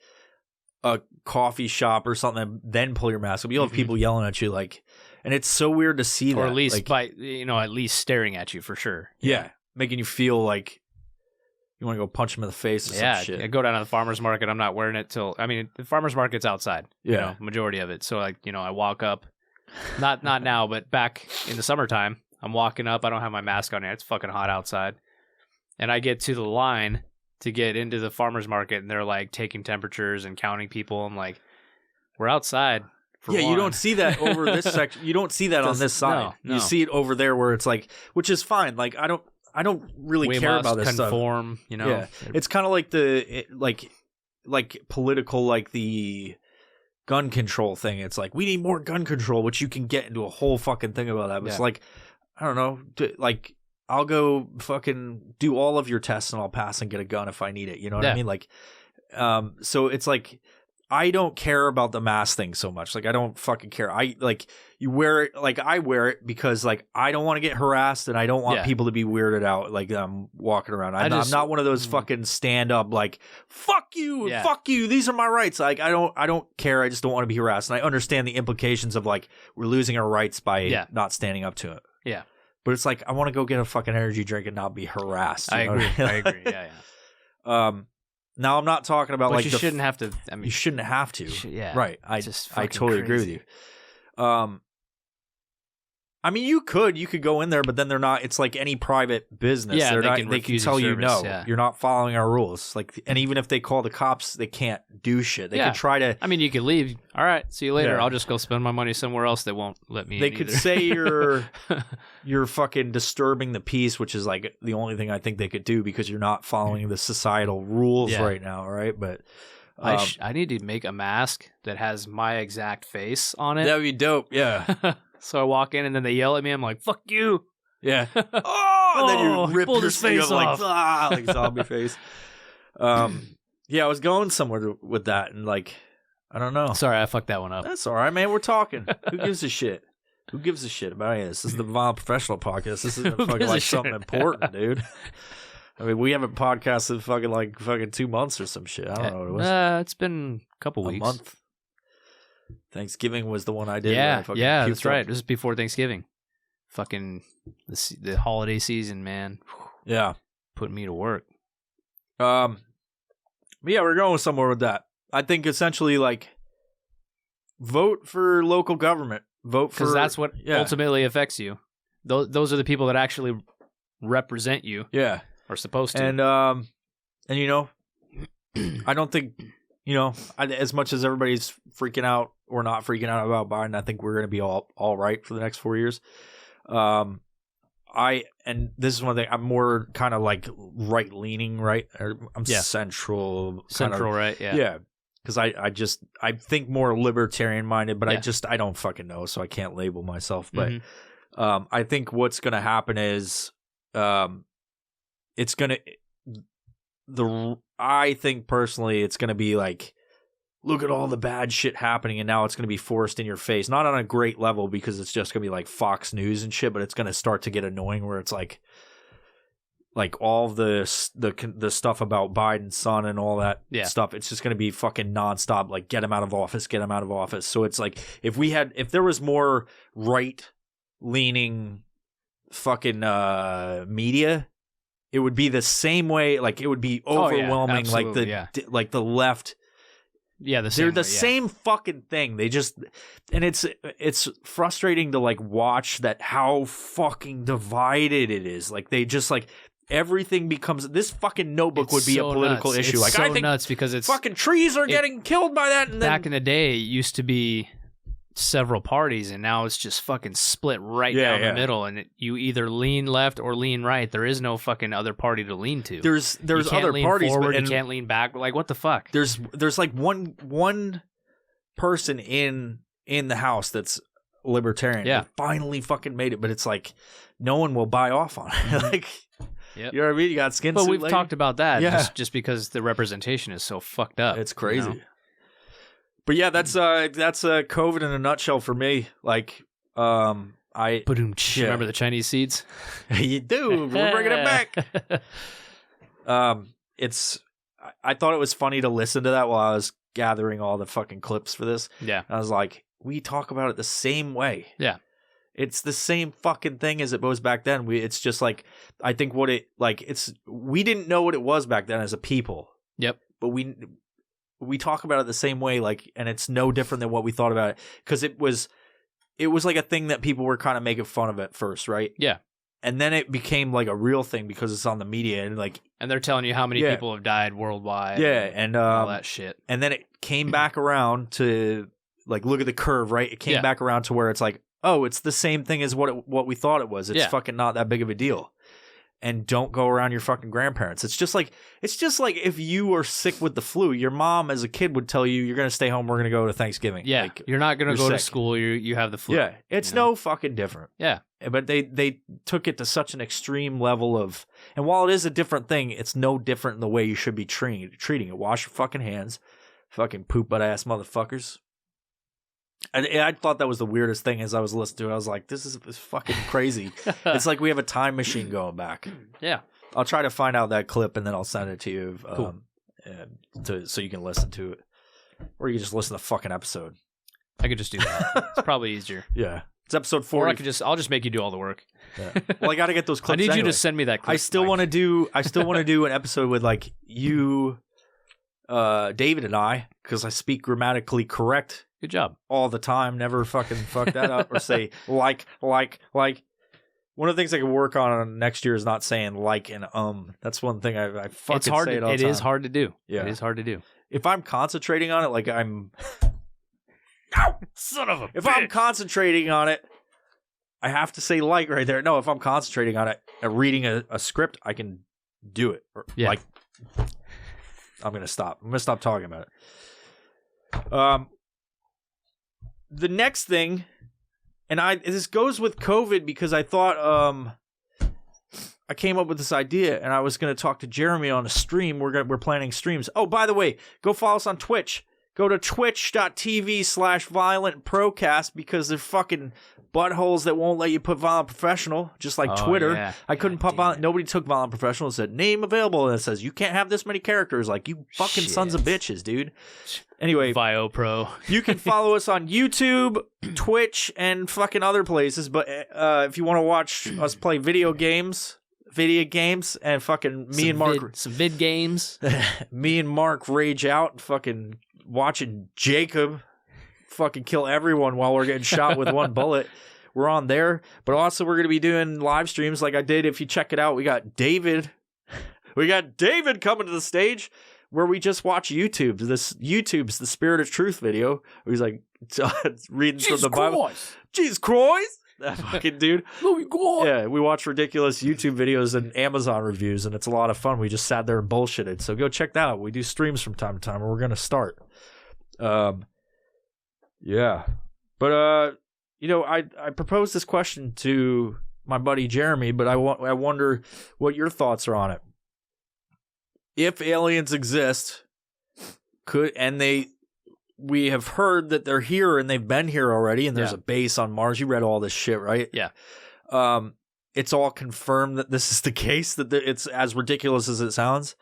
a coffee shop or something and then pull your mask up. You'll have people yelling at you, like, and it's so weird to see that. Or at least like, at least staring at you for sure. Yeah. Making you feel like you want to go punch him in the face or some shit. I go down to the farmer's market. I'm not wearing it the farmer's market's outside. Yeah. Majority of it. So, like, I walk up, Not now, but back in the summertime, I'm walking up. I don't have my mask on yet. It's fucking hot outside. And I get to the line to get into the farmer's market, and they're like taking temperatures and counting people. I'm like, we're outside. You don't see that over this section. You don't see that on this side. No. You see it over there where it's like, which is fine. Like I don't really we care must about this conform, stuff. You know. Yeah. It's kind of like like political, like the gun control thing. It's like, we need more gun control, which you can get into a whole fucking thing about that. But it's like, I don't know, like I'll go fucking do all of your tests and I'll pass and get a gun if I need it. You know what I mean? Like, so it's like, I don't care about the mask thing so much. Like, I don't fucking care. You wear it, like I wear it because like I don't want to get harassed and I don't want people to be weirded out. Like I'm walking around. I'm not one of those fucking stand up like fuck you, fuck you. These are my rights. Like I don't care. I just don't want to be harassed. And I understand the implications of like we're losing our rights by not standing up to it. Yeah. But it's like I want to go get a fucking energy drink and not be harassed. I agree. I agree. Yeah. Now I'm not talking about but like you shouldn't have to. I mean, you shouldn't have to. Yeah. Right. I totally agree with you. I mean, you could go in there, but then they're not. It's like any private business. Yeah, they can tell you no. Yeah. You're not following our rules. Like, and even if they call the cops, they can't do shit. They could try to. I mean, you could leave. All right, see you later. Yeah. I'll just go spend my money somewhere else. They won't let me. They in could either. say you're fucking disturbing the peace, which is like the only thing I think they could do because you're not following the societal rules right now, right? But I need to make a mask that has my exact face on it. That'd be dope. Yeah. So I walk in and then they yell at me. I'm like, "Fuck you!" Yeah. And then you rip his face off, like zombie face. Yeah, I was going somewhere with that, and like, I don't know. Sorry, I fucked that one up. That's all right, man. We're talking. Who gives a shit? Who gives a shit about any of this? This is the Violent Professional Podcast. This isn't fucking like something important, dude. I mean, we haven't podcasted fucking 2 months or some shit. I don't know what it was. It's been a couple weeks. A month. Thanksgiving was the one I did. Yeah, that's right. This is before Thanksgiving. Fucking the holiday season, man. Yeah, putting me to work. Yeah, we're going somewhere with that. I think essentially, like, vote for local government. Vote for, because that's what ultimately affects you. Those are the people that actually represent you. Yeah, are supposed to. And you know, I don't think. You know, as much as everybody's freaking out or not freaking out about Biden, I think we're going to be all right for the next 4 years. And this is one thing, I'm more kind of like right leaning, right? I'm central, right? Yeah, yeah. Because I think more libertarian minded, but I don't fucking know, so I can't label myself. But I think what's going to happen is, it's going to I think personally it's going to be like, look at all the bad shit happening, and now it's going to be forced in your face. Not on a great level because it's just going to be like Fox News and shit, but it's going to start to get annoying where it's like all the stuff about Biden's son and all that stuff. It's just going to be fucking nonstop. Like, get him out of office, get him out of office. So it's like if there was more right leaning fucking media, it would be the same way. Like, it would be overwhelming. Like the left. Yeah, they're the same fucking thing. They just, and it's frustrating to like watch that how fucking divided it is. Like, they just like everything becomes this fucking notebook would be a political issue. It's like, so I think nuts because it's fucking trees are getting killed by that. And then, back in the day, it used to be several parties, and now it's just fucking split right down the middle, and you either lean left or lean right. There is no fucking other party to lean to. There's you can't other lean parties, forward, but you can't lean back. Like, what the fuck? There's like one person in the House that's libertarian. Yeah, they finally fucking made it, but it's like no one will buy off on it. Like, you know what I mean? You got skin. But suit we've lady. talked about that just because the representation is so fucked up. It's crazy. You know? But yeah, that's COVID in a nutshell for me. Like, remember the Chinese seeds? You do. We're bringing it back. I thought it was funny to listen to that while I was gathering all the fucking clips for this. Yeah. I was like, we talk about it the same way. Yeah. It's the same fucking thing as it was back then. It's just like, I think we didn't know what it was back then as a people. Yep. But we talk about it the same way, like, and it's no different than what we thought about it, because it was it was like a thing that people were kind of making fun of at first, right? Yeah. And then it became like a real thing because it's on the media and they're telling you how many people have died worldwide. Yeah, and all that shit. And then it came back around to like look at the curve, right? It came back around to where it's like, oh, it's the same thing as what we thought it was. It's fucking not that big of a deal. And don't go around your fucking grandparents. It's just like if you were sick with the flu, your mom as a kid would tell you you're gonna stay home. We're gonna go to Thanksgiving. Yeah, like, you're not gonna go sick. to school. You have the flu. Yeah, it's no fucking different. Yeah, but they took it to such an extreme level of, and while it is a different thing, it's no different in the way you should be treating it. Wash your fucking hands, fucking poop butt ass motherfuckers. I thought that was the weirdest thing as I was listening to it. I was like, this is fucking crazy. It's like we have a time machine going back. Yeah. I'll try to find out that clip and then I'll send it to you Cool. so you can listen to it. Or you can just listen to the fucking episode. I could just do that. It's probably easier. Yeah. It's episode 4. Or I'll just make you do all the work. Yeah. Well, I got to get those clips I need anyway. you to send me that clip. I still want to do an episode with like you, David and I, because I speak grammatically correct. Good job. All the time. Never fucking fuck that up or say like. One of the things I could work on next year is not saying like and That's one thing I fucking it's hard. say it all the time. It is hard to do. Yeah. It is hard to do. If I'm concentrating on it, like I'm... Son of a If bitch. I'm concentrating on it, I have to say like right there. No, if I'm concentrating on it and reading a script, I can do it. Or, Yeah. Like, I'm going to stop. I'm going to stop talking about it. The next thing, and this goes with COVID because I thought I came up with this idea and I was going to talk to Jeremy on a stream. We're planning streams. Oh, by the way, go follow us on Twitch. Go to twitch.tv/violentprocast because they're fucking buttholes that won't let you put Violent Professional, just like Twitter. Yeah. I couldn't put Violent. Nobody took Violent Professional and said, name available. And it says, you can't have this many characters. Like, you fucking sons of bitches, dude. Anyway, VioPro. you can follow us on YouTube, Twitch, and fucking other places. But if you want to watch us play video games, and fucking Some vid games. me and Mark rage out and fucking watching Jacob fucking kill everyone while we're getting shot with one bullet. We're on there. But also we're going to be doing live streams like I did. If you check it out, we got David coming to the stage where we just watch YouTube. YouTube's the Spirit of Truth video. Where he's like reading from the Bible. Jesus Christ. That fucking dude. Yeah, we watch ridiculous YouTube videos and Amazon reviews, and it's a lot of fun. We just sat there and bullshitted. So go check that out. We do streams from time to time, and we're gonna start. Yeah, but I proposed this question to my buddy Jeremy, but I wonder what your thoughts are on it. If aliens exist, we have heard that they're here and they've been here already, and there's a base on Mars. You read all this shit, right? Yeah. It's all confirmed that this is the case, that it's as ridiculous as it sounds.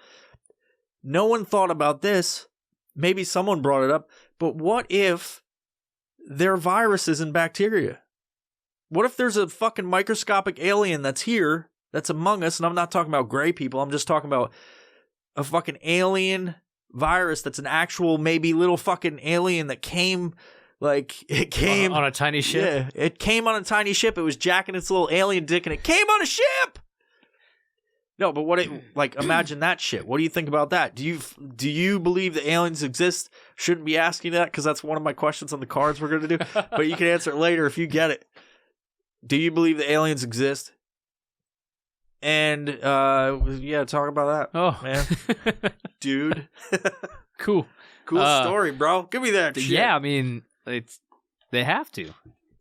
No one thought about this. Maybe someone brought it up, but what if they're viruses and bacteria? What if there's a fucking microscopic alien that's here, that's among us, and I'm not talking about gray people, I'm just talking about a fucking alien virus that's an actual maybe little fucking alien that came on a tiny ship. Yeah, it came on a tiny ship. It was jacking its little alien dick and it came on a ship. No, but imagine that shit. What do you think about that? Do you believe that aliens exist? Shouldn't be asking that because that's one of my questions on the cards we're going to do. But you can answer it later if you get it. Do you believe that aliens exist? And talk about that. Oh man, dude, cool story, bro. Give me that shit. Yeah, I mean, they have to.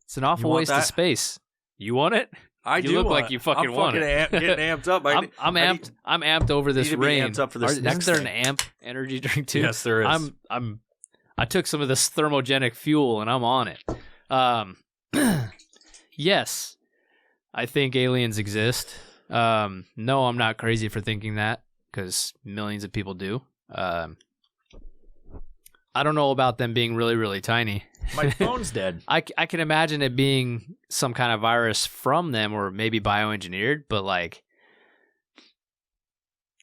It's an awful waste of space. You want it? You look like you fucking want it. Getting amped up. I'm amped. I'm amped over this rain. Amped up for this Isn't there an amp energy drink too? Yes, there is. I took some of this thermogenic fuel and I'm on it. Yes, I think aliens exist. No, I'm not crazy for thinking that because millions of people do. I don't know about them being really, really tiny. My phone's dead. I can imagine it being some kind of virus from them or maybe bioengineered, but like,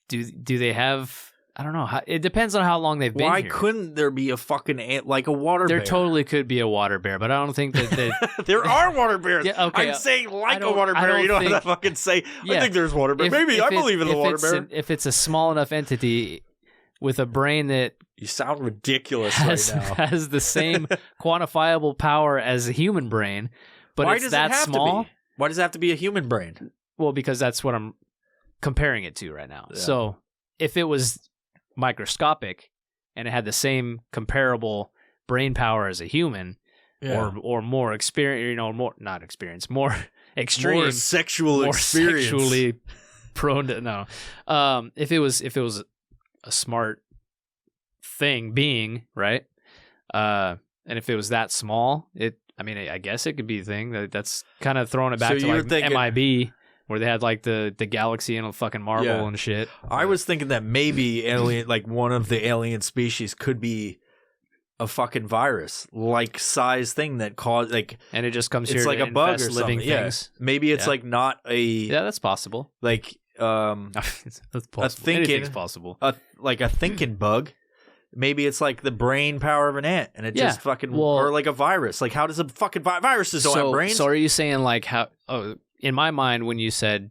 do they have? I don't know. It depends on how long they've been Why here. couldn't there be a fucking ant like a water bear? There totally could be a water bear, but I don't think that there are water bears. Yeah, okay, I'm saying like a don't- water I bear. don't You don't have think- to fucking say, Yeah. I think there's water bear. Maybe I believe in the water bear. If it's a small enough entity with a brain that You sound ridiculous has, right now. has the same quantifiable power as a human brain, but Why it's does that it have small. to be? Why does it have to be a human brain? Well, because that's what I'm comparing it to right now. Yeah. So if it was microscopic and it had the same comparable brain power as a human, or more experience, more not experience, more extreme, more sexual more experience. sexually prone to no. If it was a smart being, right? And if it was that small, I guess it could be a thing. That's kind of throwing it back So to you're like thinking- MIB, where they had like the galaxy and a fucking marble Yeah. and shit. I was thinking that maybe alien, like one of the alien species, could be a fucking virus, like size thing that caused like and it just comes here it's like to a bug or infest living something. Yeah. things. Maybe it's Yeah. like not a Yeah, that's possible. like That's possible. thinking- Anything's possible. like a thinking bug. Maybe it's like the brain power of an ant, and it Yeah. just fucking Well- or like a virus. Like how does a fucking viruses don't have brains? So are you saying like how? Oh, in my mind, when you said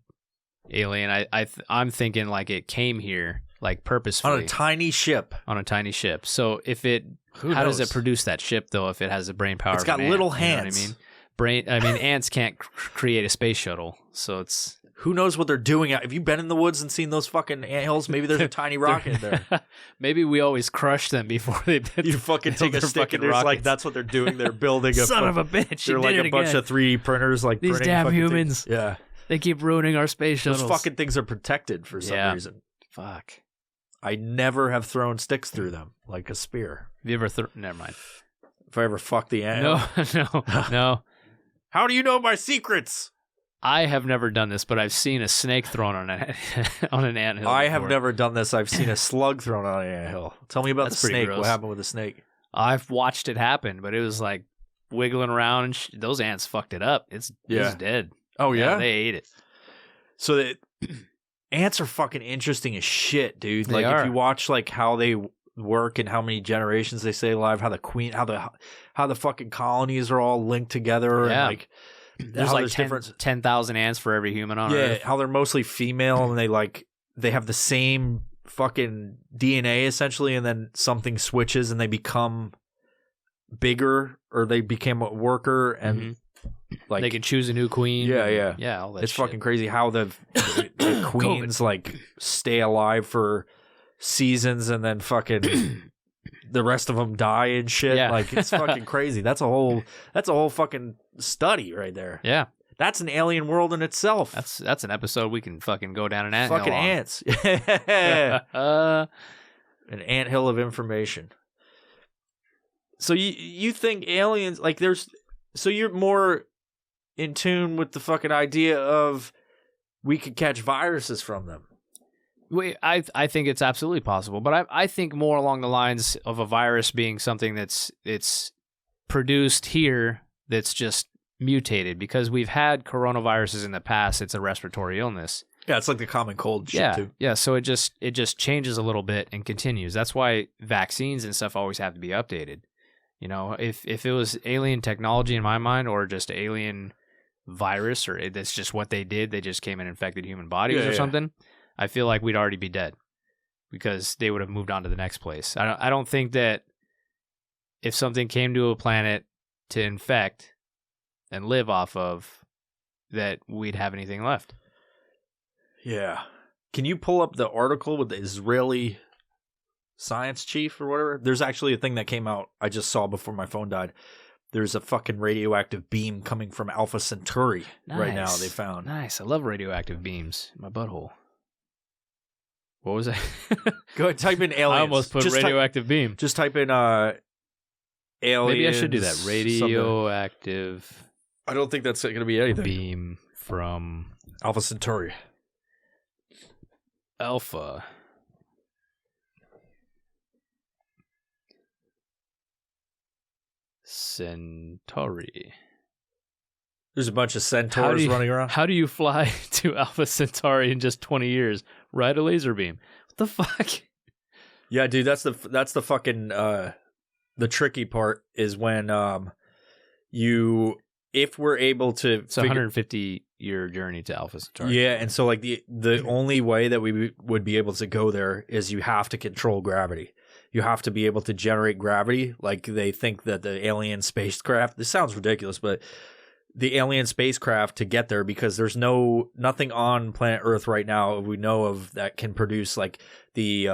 alien, I'm thinking like it came here like purposefully on a tiny ship. on a tiny ship. So if it, Who how does knows? it produce that ship though? If it has the brain power, It's of got an little ant, you know what hands. I mean, ants can't create a space shuttle, so it's Who knows what they're doing? Have you been in the woods and seen those fucking anthills? Maybe there's a tiny rocket in there. Maybe we always crush them before they. You fucking take a Build their stick fucking and there's like rockets. that's what they're doing. They're building a Son of a bitch! They're You like did a it bunch again. of 3D printers, like These printing damn fucking humans. things. Yeah, They keep ruining our space those shuttles. fucking things are protected for some Yeah. reason. Fuck. I never have thrown sticks through them like a spear. Have you ever? Never mind. If I ever fuck the ant, No. How do you know my secrets? I have never done this, but I've seen a snake thrown on an anthill. I have before. never done this. I've seen a slug thrown on an anthill. Tell me about That's the pretty snake. What gross. happened with the snake? I've watched it happen, but it was like wiggling around, and those ants fucked it up. It's dead. Oh They ate it. So that ants are fucking interesting as shit, dude. They Like are. if you watch like how they work and how many generations they stay alive, how the fucking colonies are all linked together, and Yeah. like There's how like there's different 10,000 ants for every human on yeah, Earth. how they're mostly female and they have the same fucking DNA essentially, and then something switches and they become bigger or they became a worker and like they can choose a new queen. Yeah. Yeah, all that it's shit. fucking crazy how the queens like stay alive for seasons and then fucking the rest of them die and shit. Yeah. Like it's fucking crazy. That's a whole fucking study right there. Yeah, That's an alien world in itself. that's an episode we can fucking go down an anthill fucking on. ants. Yeah. Uh, An anthill of information. So you think aliens like so you're more in tune with the fucking idea of we could catch viruses from them. Wait, I think it's absolutely possible, but I think more along the lines of a virus being something it's produced here that's just mutated, because we've had coronaviruses in the past. It's a respiratory illness. Yeah, it's like the common cold shit too. Yeah. So it just changes a little bit and continues. That's why vaccines and stuff always have to be updated. You know, if it was alien technology in my mind, or just alien virus, or that's just what they did, they just came and infected human bodies or something, I feel like we'd already be dead, because they would have moved on to the next place. I don't think that if something came to a planet to infect and live off of, that we'd have anything left. Yeah. Can you pull up the article with the Israeli science chief or whatever? There's actually a thing that came out I just saw before my phone died. There's a fucking radioactive beam coming from Alpha Centauri right now, they found. Nice. I love radioactive beams in my butthole. What was that? Go ahead, type in aliens. I almost put Just radioactive beam. Just type in aliens. Maybe I should do that. something. Radioactive I don't think that's going to be anything. beam from Alpha Centauri. Alpha. Centauri. There's a bunch of centaurs running around. How do you fly to Alpha Centauri in just 20 years? Ride a laser beam. What the fuck? Yeah, dude, that's the fucking the tricky part is when if we're able to It's a 150-year journey to Alpha Centauri. Yeah, and so like the only way that we would be able to go there is you have to control gravity. You have to be able to generate gravity. Like they think that the alien spacecraft, this sounds ridiculous, but the alien spacecraft to get there, because there's nothing on planet Earth right now we know of that can produce like the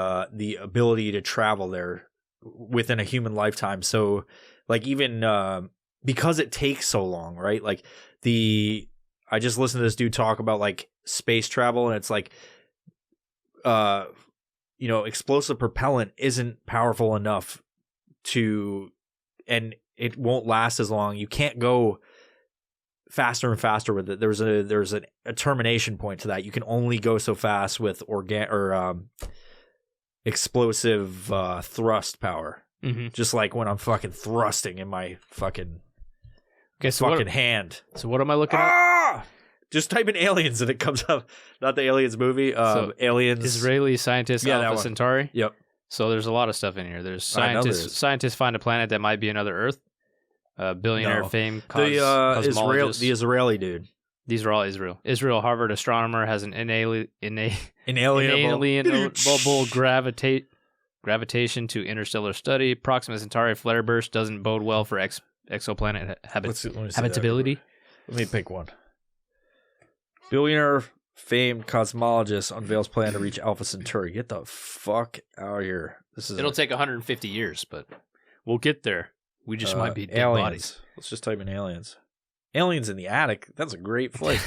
ability to travel there within a human lifetime. So like even because it takes so long, right? Like I just listened to this dude talk about like space travel, and it's like explosive propellant isn't powerful enough and it won't last as long. You can't go faster and faster with it. There's a termination point to that. You can only go so fast with explosive thrust power. Mm-hmm. Just like when I'm fucking thrusting in my fucking hand. So what am I looking at? Just type in aliens and it comes up. Not the Aliens movie. Aliens. Israeli scientists Alpha Centauri. Yep. So there's a lot of stuff in here. There's scientists find a planet that might be another Earth. Billionaire fame. The Israeli dude. These are all Israel. Harvard astronomer has an inalienable gravitation to interstellar study. Proxima Centauri flare burst doesn't bode well for exoplanet habitability. Let me pick one. Billionaire famed cosmologist unveils plan to reach Alpha Centauri. Get the fuck out of here. It'll take 150 years, but we'll get there. We just might be dead aliens. bodies. Let's just type in aliens. Aliens in the attic. That's a great flick.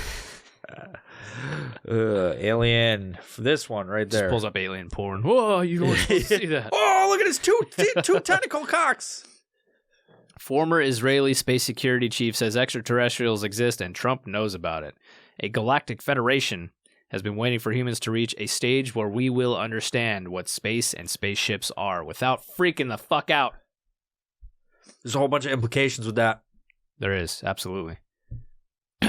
Alien. For this one right there. Just pulls up alien porn. Whoa, you don't want to see that. Oh, look at his two tentacle cocks. Former Israeli space security chief says extraterrestrials exist and Trump knows about it. A galactic federation has been waiting for humans to reach a stage where we will understand what space and spaceships are without freaking the fuck out. There's a whole bunch of implications with that. There is, absolutely.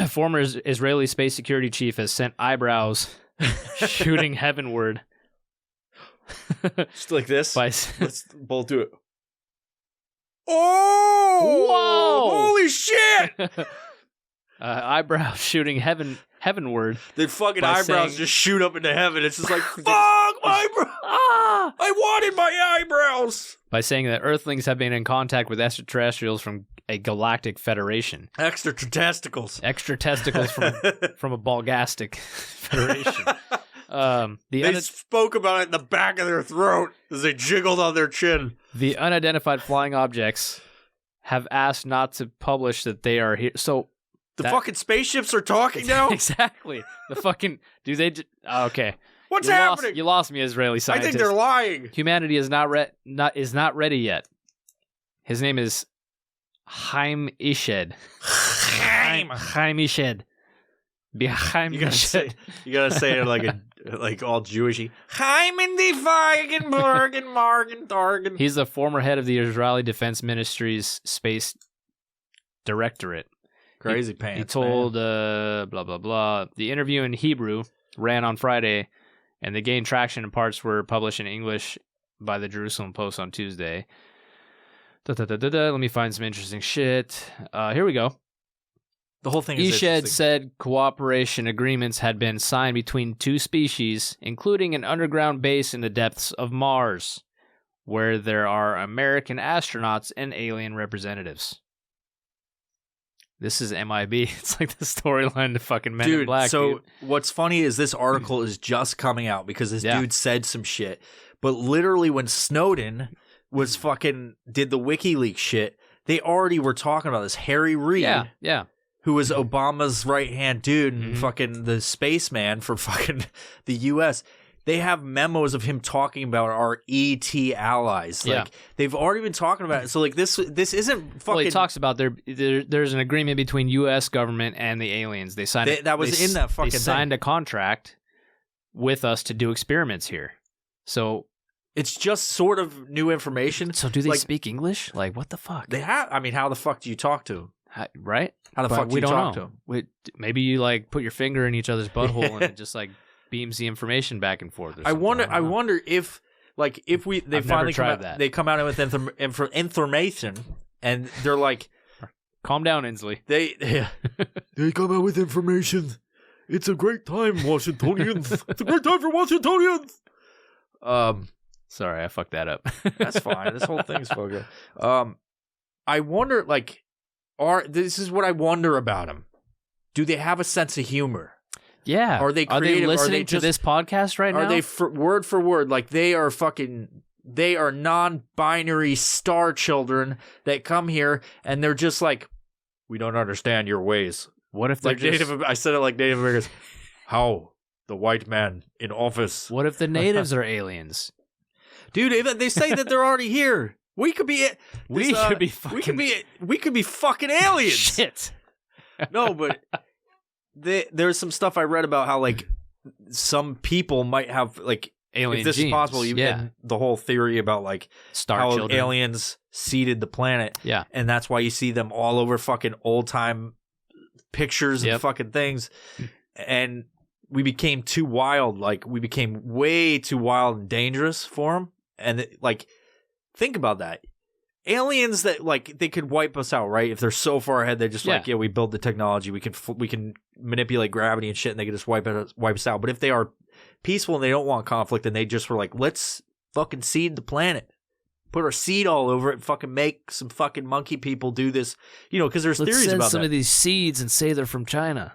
Former Israeli space security chief has sent eyebrows shooting heavenward. Just like this? Let's both do it. Oh! Whoa! Holy shit! Eyebrows shooting heavenward. The fucking eyebrows just shoot up into heaven. It's just like, fuck my eyebrows! I wanted my eyebrows! By saying that Earthlings have been in contact with extraterrestrials from a galactic federation. Extra testicles from a balgastic federation. They spoke about it in the back of their throat as they jiggled on their chin. The unidentified flying objects have asked not to publish that they are here. So the fucking spaceships are talking now? Exactly. The fucking... okay. What's happening? You lost me, Israeli scientists. I think they're lying. Humanity is not ready yet. His name is Chaim Ished. Chaim Ished. Chaim Ished. You gotta say it like all Jewishy. Chaim in the fucking Morgan. He's the former head of the Israeli Defense Ministry's Space Directorate. Crazy pants. He told blah blah blah. The interview in Hebrew ran on Friday, and they gained traction in parts were published in English by the Jerusalem Post on Tuesday. Let me find some interesting shit. Here we go. The whole thing is Ished said cooperation agreements had been signed between two species, including an underground base in the depths of Mars, where there are American astronauts and alien representatives. This is MIB. It's like the storyline to fucking Men in Black. So what's funny is this article is just coming out because this dude said some shit. But literally when Snowden was fucking did the WikiLeaks shit, they already were talking about this. Harry Reid. Yeah. Who was Obama's right-hand dude and fucking the spaceman for fucking the U.S. They have memos of him talking about our ET allies. Like they've already been talking about it. So like this isn't fucking. Well, he talks about there's an agreement between U.S. government and the aliens. They signed that was in that fucking. They signed a contract with us to do experiments here. So it's just sort of new information. So do they speak English? Like what the fuck? They have. I mean, how the fuck do you talk to them? Right? How the fuck do you talk to them? Maybe you like put your finger in each other's butthole and it just like beams the information back and forth. Or I wonder if like if they I've finally never tried come out, that. they come out with information, and they're like, calm down, Inslee. They come out with information. It's a great time, Washingtonians. It's a great time for Washingtonians. Sorry, I fucked that up. That's fine. This whole thing's fucking. I wonder, like, this is what I wonder about them. Do they have a sense of humor? Yeah. Are they creative? Are they listening to this podcast right now? Are they word for word? Like they are non-binary star children that come here and they're just like, we don't understand your ways. What if they're like Native? I said it like Native Americans. How the white man in office? What if the natives are aliens? Dude, they say that they're already here. We could be it. We could be fucking aliens. Shit. No, but there's some stuff I read about how like some people might have like alien if this genes. is possible. And the whole theory about like Star how children. aliens seeded the planet. Yeah, and that's why you see them all over fucking old time pictures and fucking things. And we became too wild. Like we became way too wild and dangerous for them. And like, think about that. Aliens that like they could wipe us out, right? If they're so far ahead, they're just like, yeah, we build the technology, we can manipulate gravity and shit, and they can just wipe us out. But if they are peaceful and they don't want conflict, and they just were like, let's fucking seed the planet, put our seed all over it, and fucking make some fucking monkey people do this, because there's theories send about some that. of these seeds and say they're from China.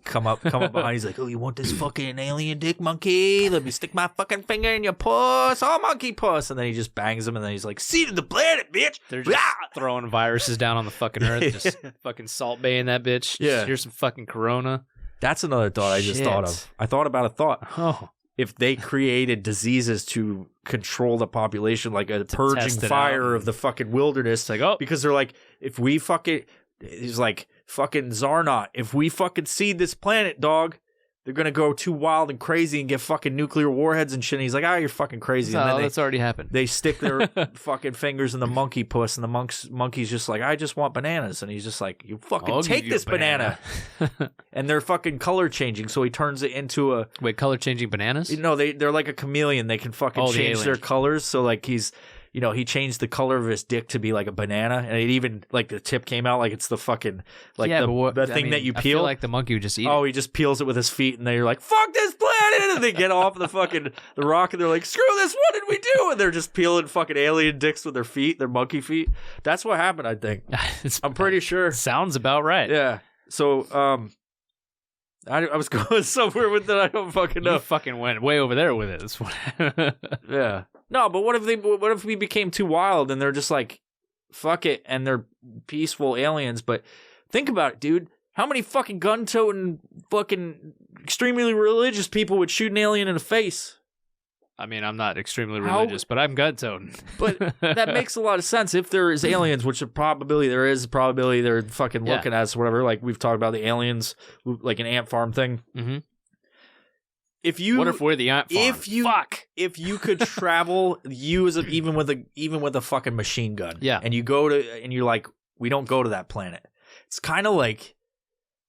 Come up behind. He's like, oh, you want this fucking alien dick monkey? Let me stick my fucking finger in your puss. Oh, monkey puss. And then he just bangs him, and then he's like, seed of the planet, bitch. They're just throwing viruses down on the fucking earth, just fucking salt baying that bitch. Yeah. Here's some fucking corona. That's another thought I just thought of. I thought about a thought. Oh. If they created diseases to control the population, like a purging fire of the fucking wilderness, like, oh, because they're like, if we fucking, he's like, fucking Zarnot, if we fucking seed this planet, dog, they're gonna go too wild and crazy and get fucking nuclear warheads and shit. And he's like, you're fucking crazy. No, and then that's already happened. They stick their fucking fingers in the monkey puss, and the monkey's just like, I just want bananas. And he's just like, you fucking take this banana. And they're fucking color changing, so he turns it into a... Wait, color changing bananas? No, they're like a chameleon. They can fucking change their colors. So like he's... he changed the color of his dick to be like a banana, and it even like the tip came out like it's the fucking like the thing that you peel. I feel like the monkey would just eat it. He just peels it with his feet, and they're like, "Fuck this planet!" And they get off the fucking the rock, and they're like, "Screw this! What did we do?" And they're just peeling fucking alien dicks with their feet, their monkey feet. That's what happened, I think. I'm pretty sure. Sounds about right. Yeah. So I was going somewhere with that. I don't fucking know. You fucking went way over there with it. Yeah. No, but what if we became too wild and they're just like, fuck it, and they're peaceful aliens? But think about it, dude. How many fucking gun-toting, fucking extremely religious people would shoot an alien in the face? I mean, I'm not extremely religious, but I'm gun-toting. But that makes a lot of sense. If there is aliens, which there is a probability they're fucking looking at us or whatever. Like we've talked about the aliens, like an ant farm thing. Mm-hmm. What if we're the ant farm? If you could travel, even with a fucking machine gun, and you go to, and you're like, we don't go to that planet. It's kind of like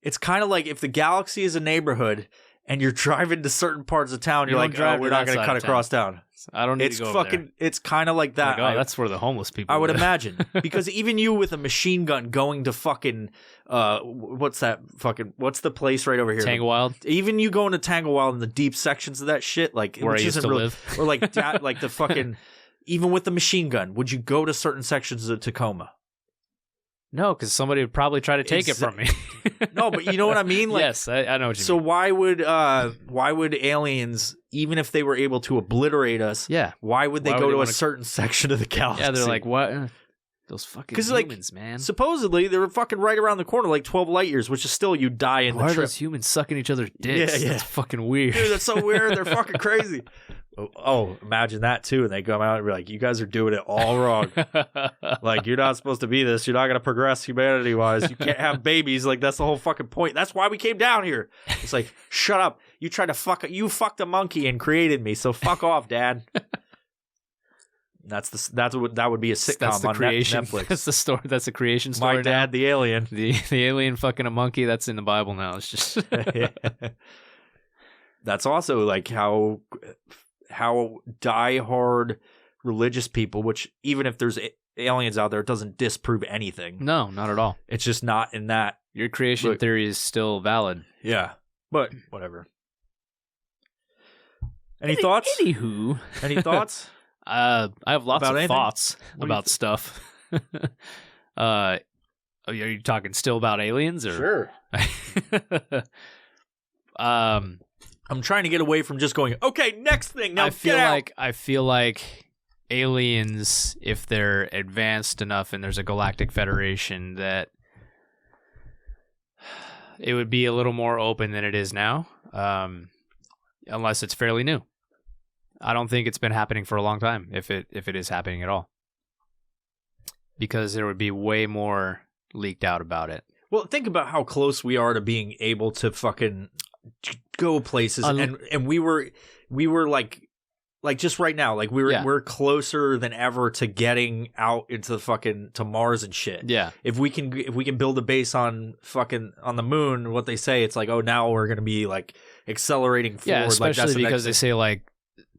if the galaxy is a neighborhood and you're driving to certain parts of town, you're like, oh, we're not going to cut across town. I don't need to go over there. It's kind of like that. Like, that's where the homeless people I would live. imagine. Because even you with a machine gun going to fucking, what's the place right over here? Tanglewild? Even you going to Tanglewild in the deep sections of that shit, like, where I used to live. Or like, like the fucking, even with the machine gun, would you go to certain sections of Tacoma? No, because somebody would probably try to take it from me. No, but you know what I mean? Like, yes, I know what you mean. So why would aliens, even if they were able to obliterate us, why would they go to a certain section of the galaxy? Yeah, they're like, what? Those fucking humans, man. Supposedly, they were fucking right around the corner, like 12 light years, which is still, you die in the trip. Why are those humans sucking each other's dicks? Yeah. That's fucking weird. Dude, that's so weird. They're fucking crazy. Oh, imagine that, too. And they come out and be like, you guys are doing it all wrong. Like, you're not supposed to be this. You're not going to progress humanity-wise. You can't have babies. Like, that's the whole fucking point. That's why we came down here. It's like, shut up. You tried to you fucked a monkey and created me, so fuck off, Dad. That would be a sitcom on Netflix. That's the story. That's the creation story. My dad, the alien. The alien fucking a monkey. That's in the Bible now. It's just... That's also like how how diehard religious people, which even if there's aliens out there, it doesn't disprove anything. No, not at all. It's just not in that. Your creation theory is still valid. Yeah, but whatever. Any thoughts? Anywho. Any thoughts? I have lots About of anything? thoughts about stuff. Are you talking still about aliens or? Sure. I'm trying to get away from just going, okay, next thing. Now I feel like aliens, if they're advanced enough and there's a galactic federation, that it would be a little more open than it is now, unless it's fairly new. I don't think it's been happening for a long time, if it is happening at all, because there would be way more leaked out about it. Well, think about how close we are to being able to fucking go places, and we were like just right now, like we're closer than ever to getting out into the fucking to Mars and shit. Yeah. If we can build a base on the moon, what they say, it's like, oh, now we're gonna be like accelerating forward. Yeah, especially like, that's the because next they say like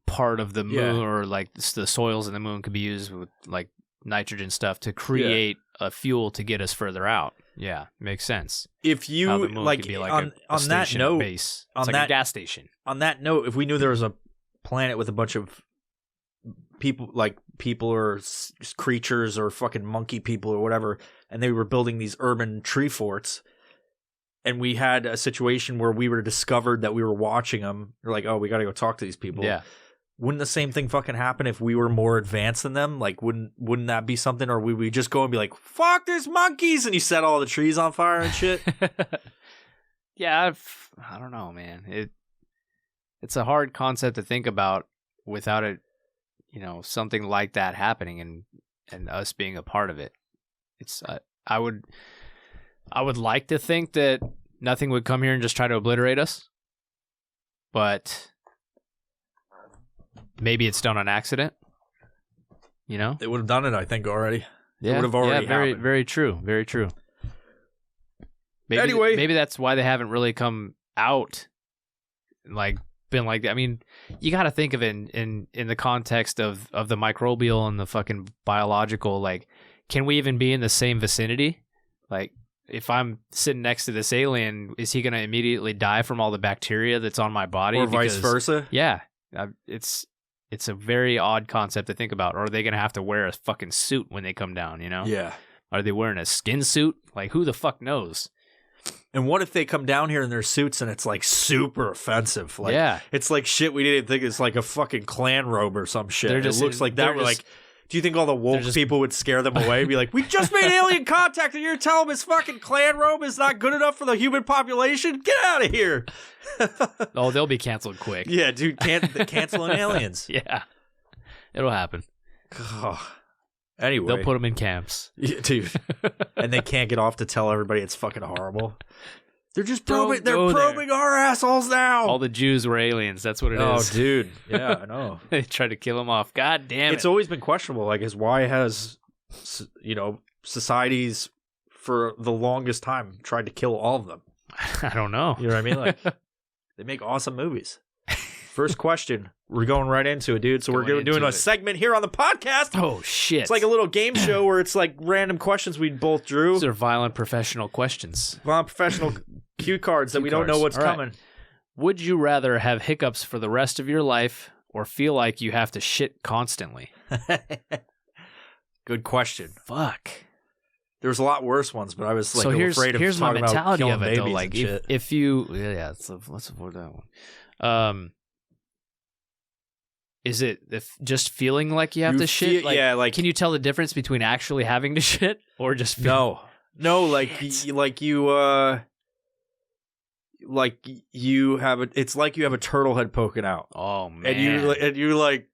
part of the moon or like the soils in the moon could be used with like nitrogen stuff to create a fuel to get us further out. Yeah, makes sense. If you like, be like on a that station, note, a base. It's like a gas station. On that note, if we knew there was a planet with a bunch of people or creatures or fucking monkey people or whatever, and they were building these urban tree forts, and we had a situation where we were discovered that we were watching them, we're like, oh, we got to go talk to these people. Yeah. Wouldn't the same thing fucking happen if we were more advanced than them? Like, wouldn't that be something? Or would we just go and be like, fuck, there's monkeys, and you set all the trees on fire and shit? Yeah, I don't know, man. It's a hard concept to think about without it, something like that happening and us being a part of it. It's I would like to think that nothing would come here and just try to obliterate us, but maybe it's done on accident. They would have done it, I think, already. Yeah, it would have already very, happened. very true. Very true. Anyway, maybe that's why they haven't really come out, been like that. I mean, you got to think of it in the context of the microbial and the fucking biological. Like, can we even be in the same vicinity? Like, if I'm sitting next to this alien, is he going to immediately die from all the bacteria that's on my body? Or vice versa? Yeah, it's a very odd concept to think about. Or are they going to have to wear a fucking suit when they come down? Yeah. Are they wearing a skin suit? Like, who the fuck knows? And what if they come down here in their suits and it's like super offensive? Like, yeah. It's like shit we didn't think it's like a fucking clan robe or some shit. It looks like that. We're like, do you think all the woke people would scare them away? Be like, we just made alien contact and you're telling him his fucking clan robe is not good enough for the human population? Get out of here. Oh, they'll be canceled quick. Yeah, dude, canceling aliens. Yeah. It'll happen. Anyway. They'll put them in camps. Yeah, dude. And they can't get off to tell everybody it's fucking horrible. They're just probing our assholes now. All the Jews were aliens. That's what it is. Oh, dude. Yeah, I know. They tried to kill them off. God damn it. It's always been questionable. Like, why has, societies for the longest time tried to kill all of them? I don't know. You know what I mean? Like, they make awesome movies. First question. We're going right into it, dude. So we're doing a segment here on the podcast. Oh, shit. It's like a little game show where it's like random questions we both drew. These are violent professional questions. Violent professional cue cards that we don't know what's coming. Would you rather have hiccups for the rest of your life or feel like you have to shit constantly? Good question. Fuck. There's a lot worse ones, but I was like afraid of here's my talking mentality about of it though. babies Like and shit. if you let's avoid that one. Is it just feeling like you have to shit? Can you tell the difference between actually having to shit or just feeling... No, you have it's like you have a turtle head poking out. Oh man. And you like,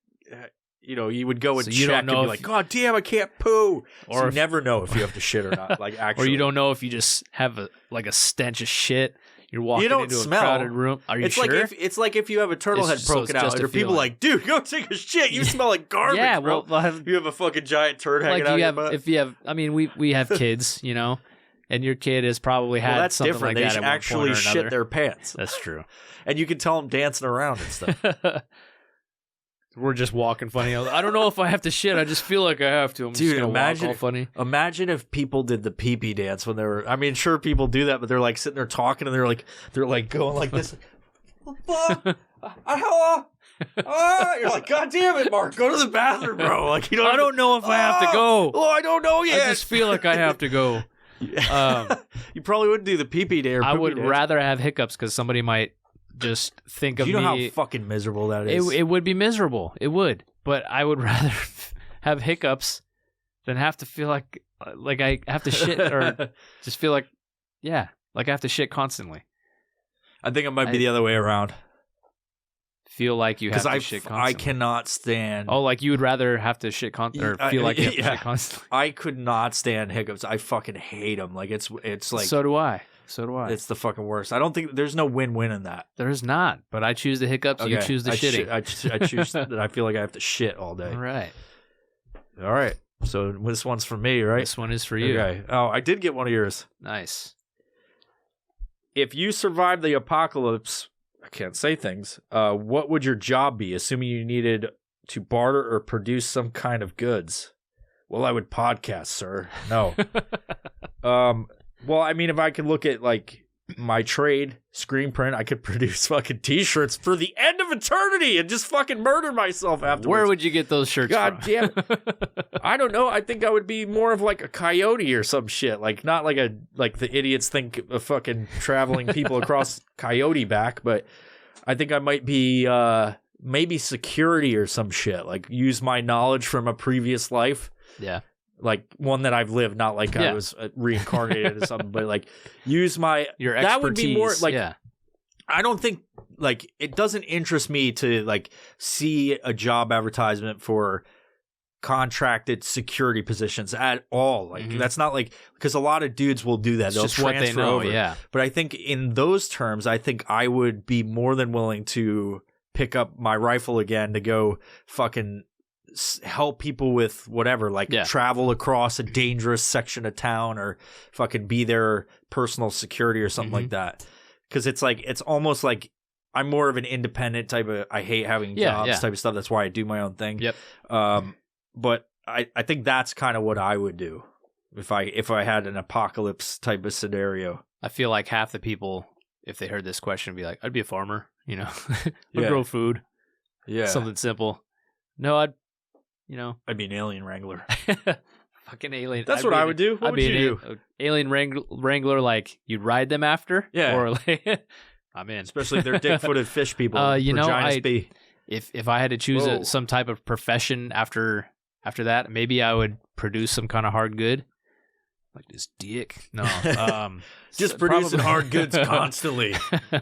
you would go and check and be like, God damn, I can't poo. Or you never know if you have to shit or not. Like actually, or you don't know if you just have a stench of shit. You're walking into a crowded room. Are you sure? It's like if you have a turtle head poking out. There are people like, dude, go take a shit. You smell like garbage, yeah, bro. Well, you have a fucking giant turd hanging out your butt. If you have, I mean, we have kids, and your kid has probably had that's something different. like They that should at one actually point or shit another. their pants. That's true. And you can tell them dancing around and stuff. We're just walking funny. I don't know if I have to shit. I just feel like I have to. I'm just gonna walk all funny. Imagine if people did the pee-pee dance when they were. I mean, sure, people do that, but they're like sitting there talking and they're like going like this. You're like, God damn it, Mark, go to the bathroom, bro. Like, you know, I don't know if I have to go. Oh, I don't know yet. I just feel like I have to go. You probably wouldn't do the pee-pee day or I would dance. rather have hiccups because somebody might just think of me. You know how fucking miserable that is? It would be miserable. It would. But I would rather have hiccups than have to feel like I have to shit or just feel like, I have to shit constantly. I think it might be the other way around. Feel like you have to shit constantly. I cannot stand... Oh, like you would rather have to shit constantly or feel like you have to shit constantly. I could not stand hiccups. I fucking hate them. Like, it's like... So do I. It's the fucking worst. I don't think... There's no win-win in that. There is not. But I choose the hiccups. Okay. You choose the shitting. I choose that I feel like I have to shit all day. All right. So this one's for me, right? This one is for you. Okay. Oh, I did get one of yours. Nice. If you survived the apocalypse... I can't say things. What would your job be, assuming you needed to barter or produce some kind of goods? Well, I would podcast, sir. No. Well, I mean, if I could look at like my trade, screen print, I could produce fucking t-shirts for the end of eternity and just fucking murder myself afterwards. Where would you get those shirts God from? damn. I don't know. I think I would be more of like a coyote or some shit. Like not like the idiots think of fucking traveling people across coyote back, but I think I might be maybe security or some shit. Like use my knowledge from a previous life. Yeah. Like one that I've lived, not like I was reincarnated or something, but like use your expertise. That would be more like, I don't think like it doesn't interest me to like see a job advertisement for contracted security positions at all. Like that's not like, because a lot of dudes will do that. They'll just transfer what they know, over. But I think in those terms, I think I would be more than willing to pick up my rifle again to go fucking help people with whatever, like travel across a dangerous section of town or fucking be their personal security or something like that. Because it's like, it's almost like I'm more of an independent type of, I hate having jobs type of stuff. That's why I do my own thing. But I think that's kind of what I would do if I had an apocalypse type of scenario. I feel like half the people, if they heard this question, would be like, I'd be a farmer, you know, I'd grow food. Something simple. No, I'd be an alien wrangler. Fucking alien. That's what I would do. What would you do? Alien wrangler, like you'd ride them after? Yeah. Or like, I'm in. Especially if they're dick-footed fish people. If I had to choose some type of profession after that, maybe I would produce some kind of hard good. Like this dick. No. Just producing hard goods constantly. In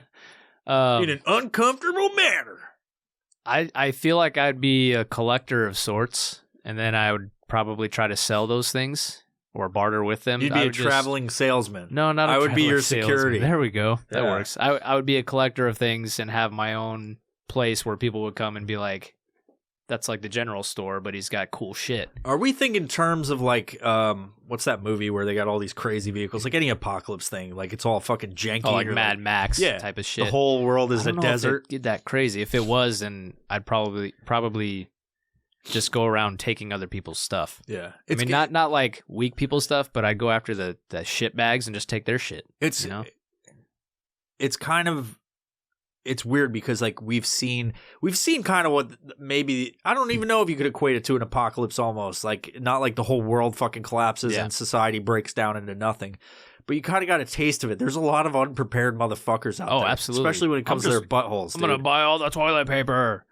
an uncomfortable manner. I feel like I'd be a collector of sorts, and then I would probably try to sell those things or barter with them. You'd be a traveling salesman. No, not a I would be your salesman. security. There we go. That works. I would be a collector of things and have my own place where people would come and be like, that's like the general store, but he's got cool shit. Are we thinking terms of like, what's that movie where they got all these crazy vehicles? Like any apocalypse thing, like it's all fucking janky. Oh, like Mad Max type of shit. The whole world is a desert. If it did that crazy. If it was, then I'd probably just go around taking other people's stuff. Yeah. I mean, not like weak people's stuff, but I'd go after the shit bags and just take their shit. It's kind of... It's weird because like we've seen kind of what maybe, I don't even know if you could equate it to an apocalypse almost, like not like the whole world fucking collapses and society breaks down into nothing, but you kind of got a taste of it. There's a lot of unprepared motherfuckers out there. Oh, absolutely. Especially when it comes to their buttholes. I'm going to buy all the toilet paper.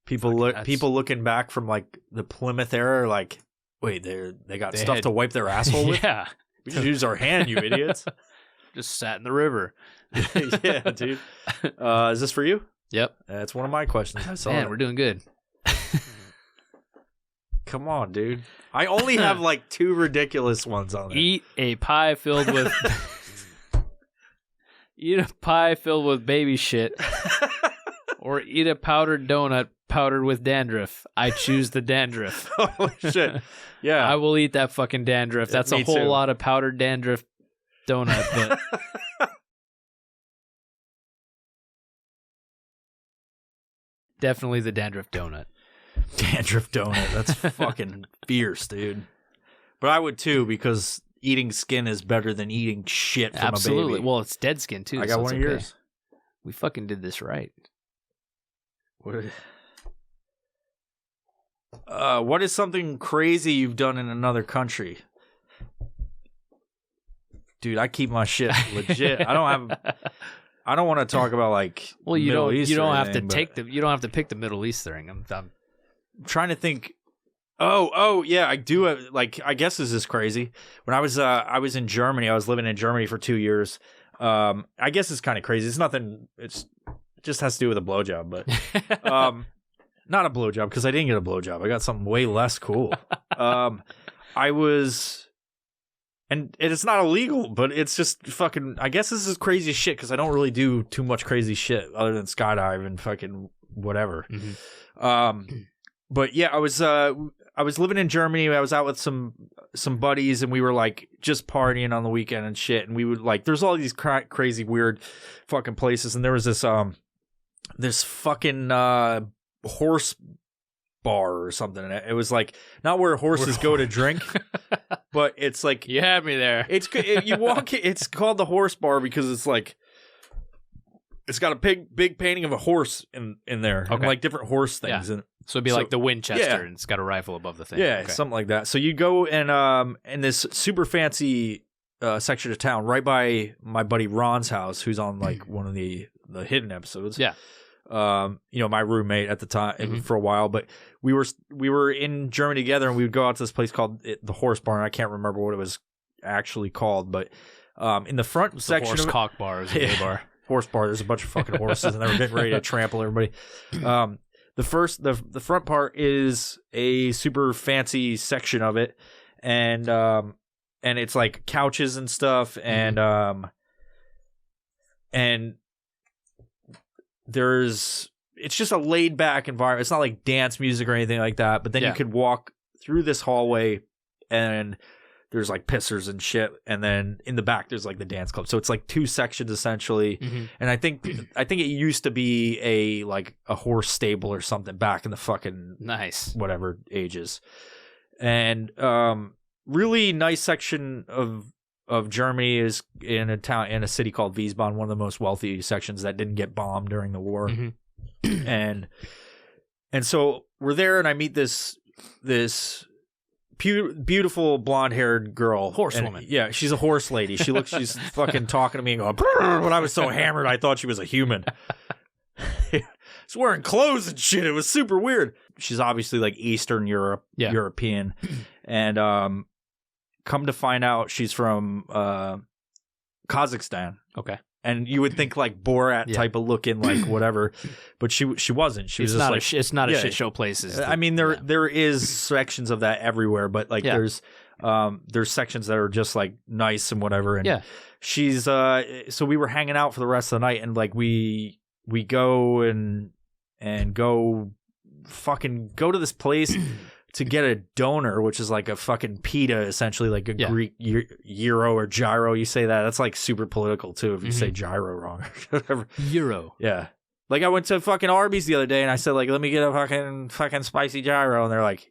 People looking back from like the Plymouth era are like, wait, they got stuff to wipe their asshole with? Yeah. We just use our hand, you idiots. Just sat in the river. Yeah, dude. Is this for you? Yep. That's one of my questions. I saw Man, we're doing good. Come on, dude. I only have like 2 ridiculous ones on there. Eat a pie filled with baby shit, or eat a powdered donut powdered with dandruff. I choose the dandruff. Holy shit. Yeah. I will eat that fucking dandruff. That's a whole lot of powdered dandruff donut, but Definitely the dandruff donut. Dandruff donut. That's fucking fierce, dude. But I would too, because eating skin is better than eating shit from Absolutely. a baby. Well, it's dead skin too. I got so one it's of okay. yours. We fucking did this right. What is something crazy you've done in another country? Dude, I keep my shit legit. I don't want to talk about like Middle East. You don't or have anything, to you don't have to pick the Middle East thing. I'm trying to think. Oh yeah, I do. Like, I guess this is crazy. When I was in Germany, I was living in Germany for 2 years. I guess it's kind of crazy. It's nothing. It just has to do with a blowjob, but not a blowjob, because I didn't get a blowjob. I got something way less cool. I was, and it's not illegal, but it's just fucking. I guess this is crazy shit because I don't really do too much crazy shit other than skydive and fucking whatever. Mm-hmm. But yeah, I was living in Germany. I was out with some buddies, and we were like just partying on the weekend and shit. And we would like, there's all these crazy weird fucking places, and there was this fucking horse bar or something. And it was like not where horses go to drink, but it's like you had me there. You walk. It's called the horse bar because it's like it's got a big painting of a horse in there, and like different horse things. Yeah. And so it'd be like the Winchester, and it's got a rifle above the thing. Yeah, something like that. So you go and in this super fancy section of town right by my buddy Ron's house, who's on like one of the hidden episodes. Yeah. My roommate at the time for a while, but we were in Germany together, and we would go out to this place called the Horse Barn. I can't remember what it was actually called, but in the front section, horse cock bar is a gay bar. Horse bar. There's a bunch of fucking horses, and they were getting ready to trample everybody. The front part is a super fancy section of it, and it's like couches and stuff, and it's just a laid back environment. It's not like dance music or anything like that. But then you could walk through this hallway, and there's like pissers and shit, and then in the back there's like the dance club. So it's like two sections essentially. And I think it used to be a horse stable or something back in the fucking nice whatever ages. And really nice section of Germany is in a city called Wiesbaden, one of the most wealthy sections that didn't get bombed during the war. And so we're there, and I meet this beautiful blonde-haired girl, horsewoman. Yeah, she's a horse lady. She's fucking talking to me and going, "Brr," when I was so hammered I thought she was a human. She's wearing clothes and shit. It was super weird. She's obviously like Eastern European, and come to find out she's from Kazakhstan. Okay. And you would think like Borat type of looking, like whatever, but she wasn't. She was just like, it's not a shit show places. I mean, there is sections of that everywhere, but like there's sections that are just like nice and whatever. And she's so we were hanging out for the rest of the night, and like we go and go to this place to get a donor, which is like a fucking pita, essentially, like a Greek gyro or gyro. You say that. That's like super political too if you say gyro wrong or whatever. Euro. Yeah. Like I went to fucking Arby's the other day and I said, like, let me get a fucking spicy gyro. And they're like,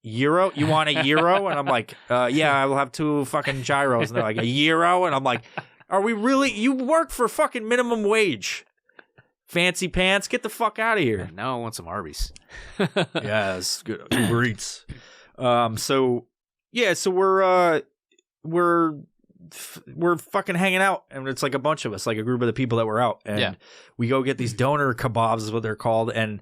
Euro? You want a gyro? And I'm like, yeah, I will have 2 fucking gyros. And they're like, a gyro? And I'm like, are we really? You work for fucking minimum wage. Fancy pants, get the fuck out of here. Now I want some Arby's. Yeah, it's good. Uber Eats. So we're fucking hanging out, and it's like a bunch of us, like a group of the people that were out, and we go get these donor kebabs is what they're called. And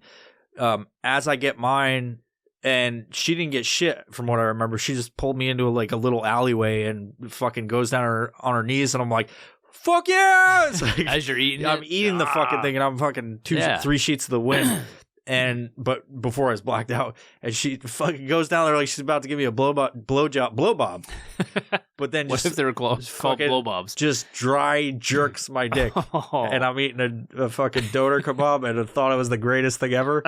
as I get mine, and she didn't get shit from what I remember, she just pulled me into like a little alleyway and fucking goes down on her knees, and I'm like, fuck yeah! It's like, as you're eating, I'm eating the fucking thing, and I'm fucking 3 sheets of the wind. But before I was blacked out, and she fucking goes down there like she's about to give me a blowbob. But then what if they were called blowbobs? Just dry jerks my dick, and I'm eating a fucking donor kebab, and I thought it was the greatest thing ever.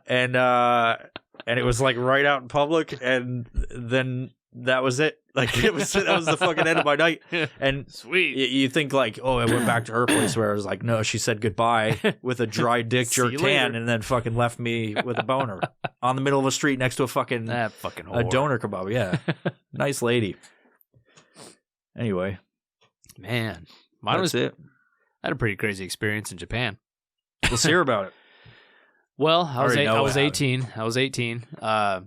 And it was like right out in public, and then that was it. Like that was the fucking end of my night. And Sweet. you think like, oh, I went back to her place where I was like, no, she said goodbye with a dry dick See you jerked later. hand and then fucking left me with a boner on the middle of a street next to a fucking That fucking a whore. doner kebab. Yeah, nice lady. Anyway, Man, that's it. I had a pretty crazy experience in Japan. Let's hear about it. Well, I was Already know I was what 18. I was 18.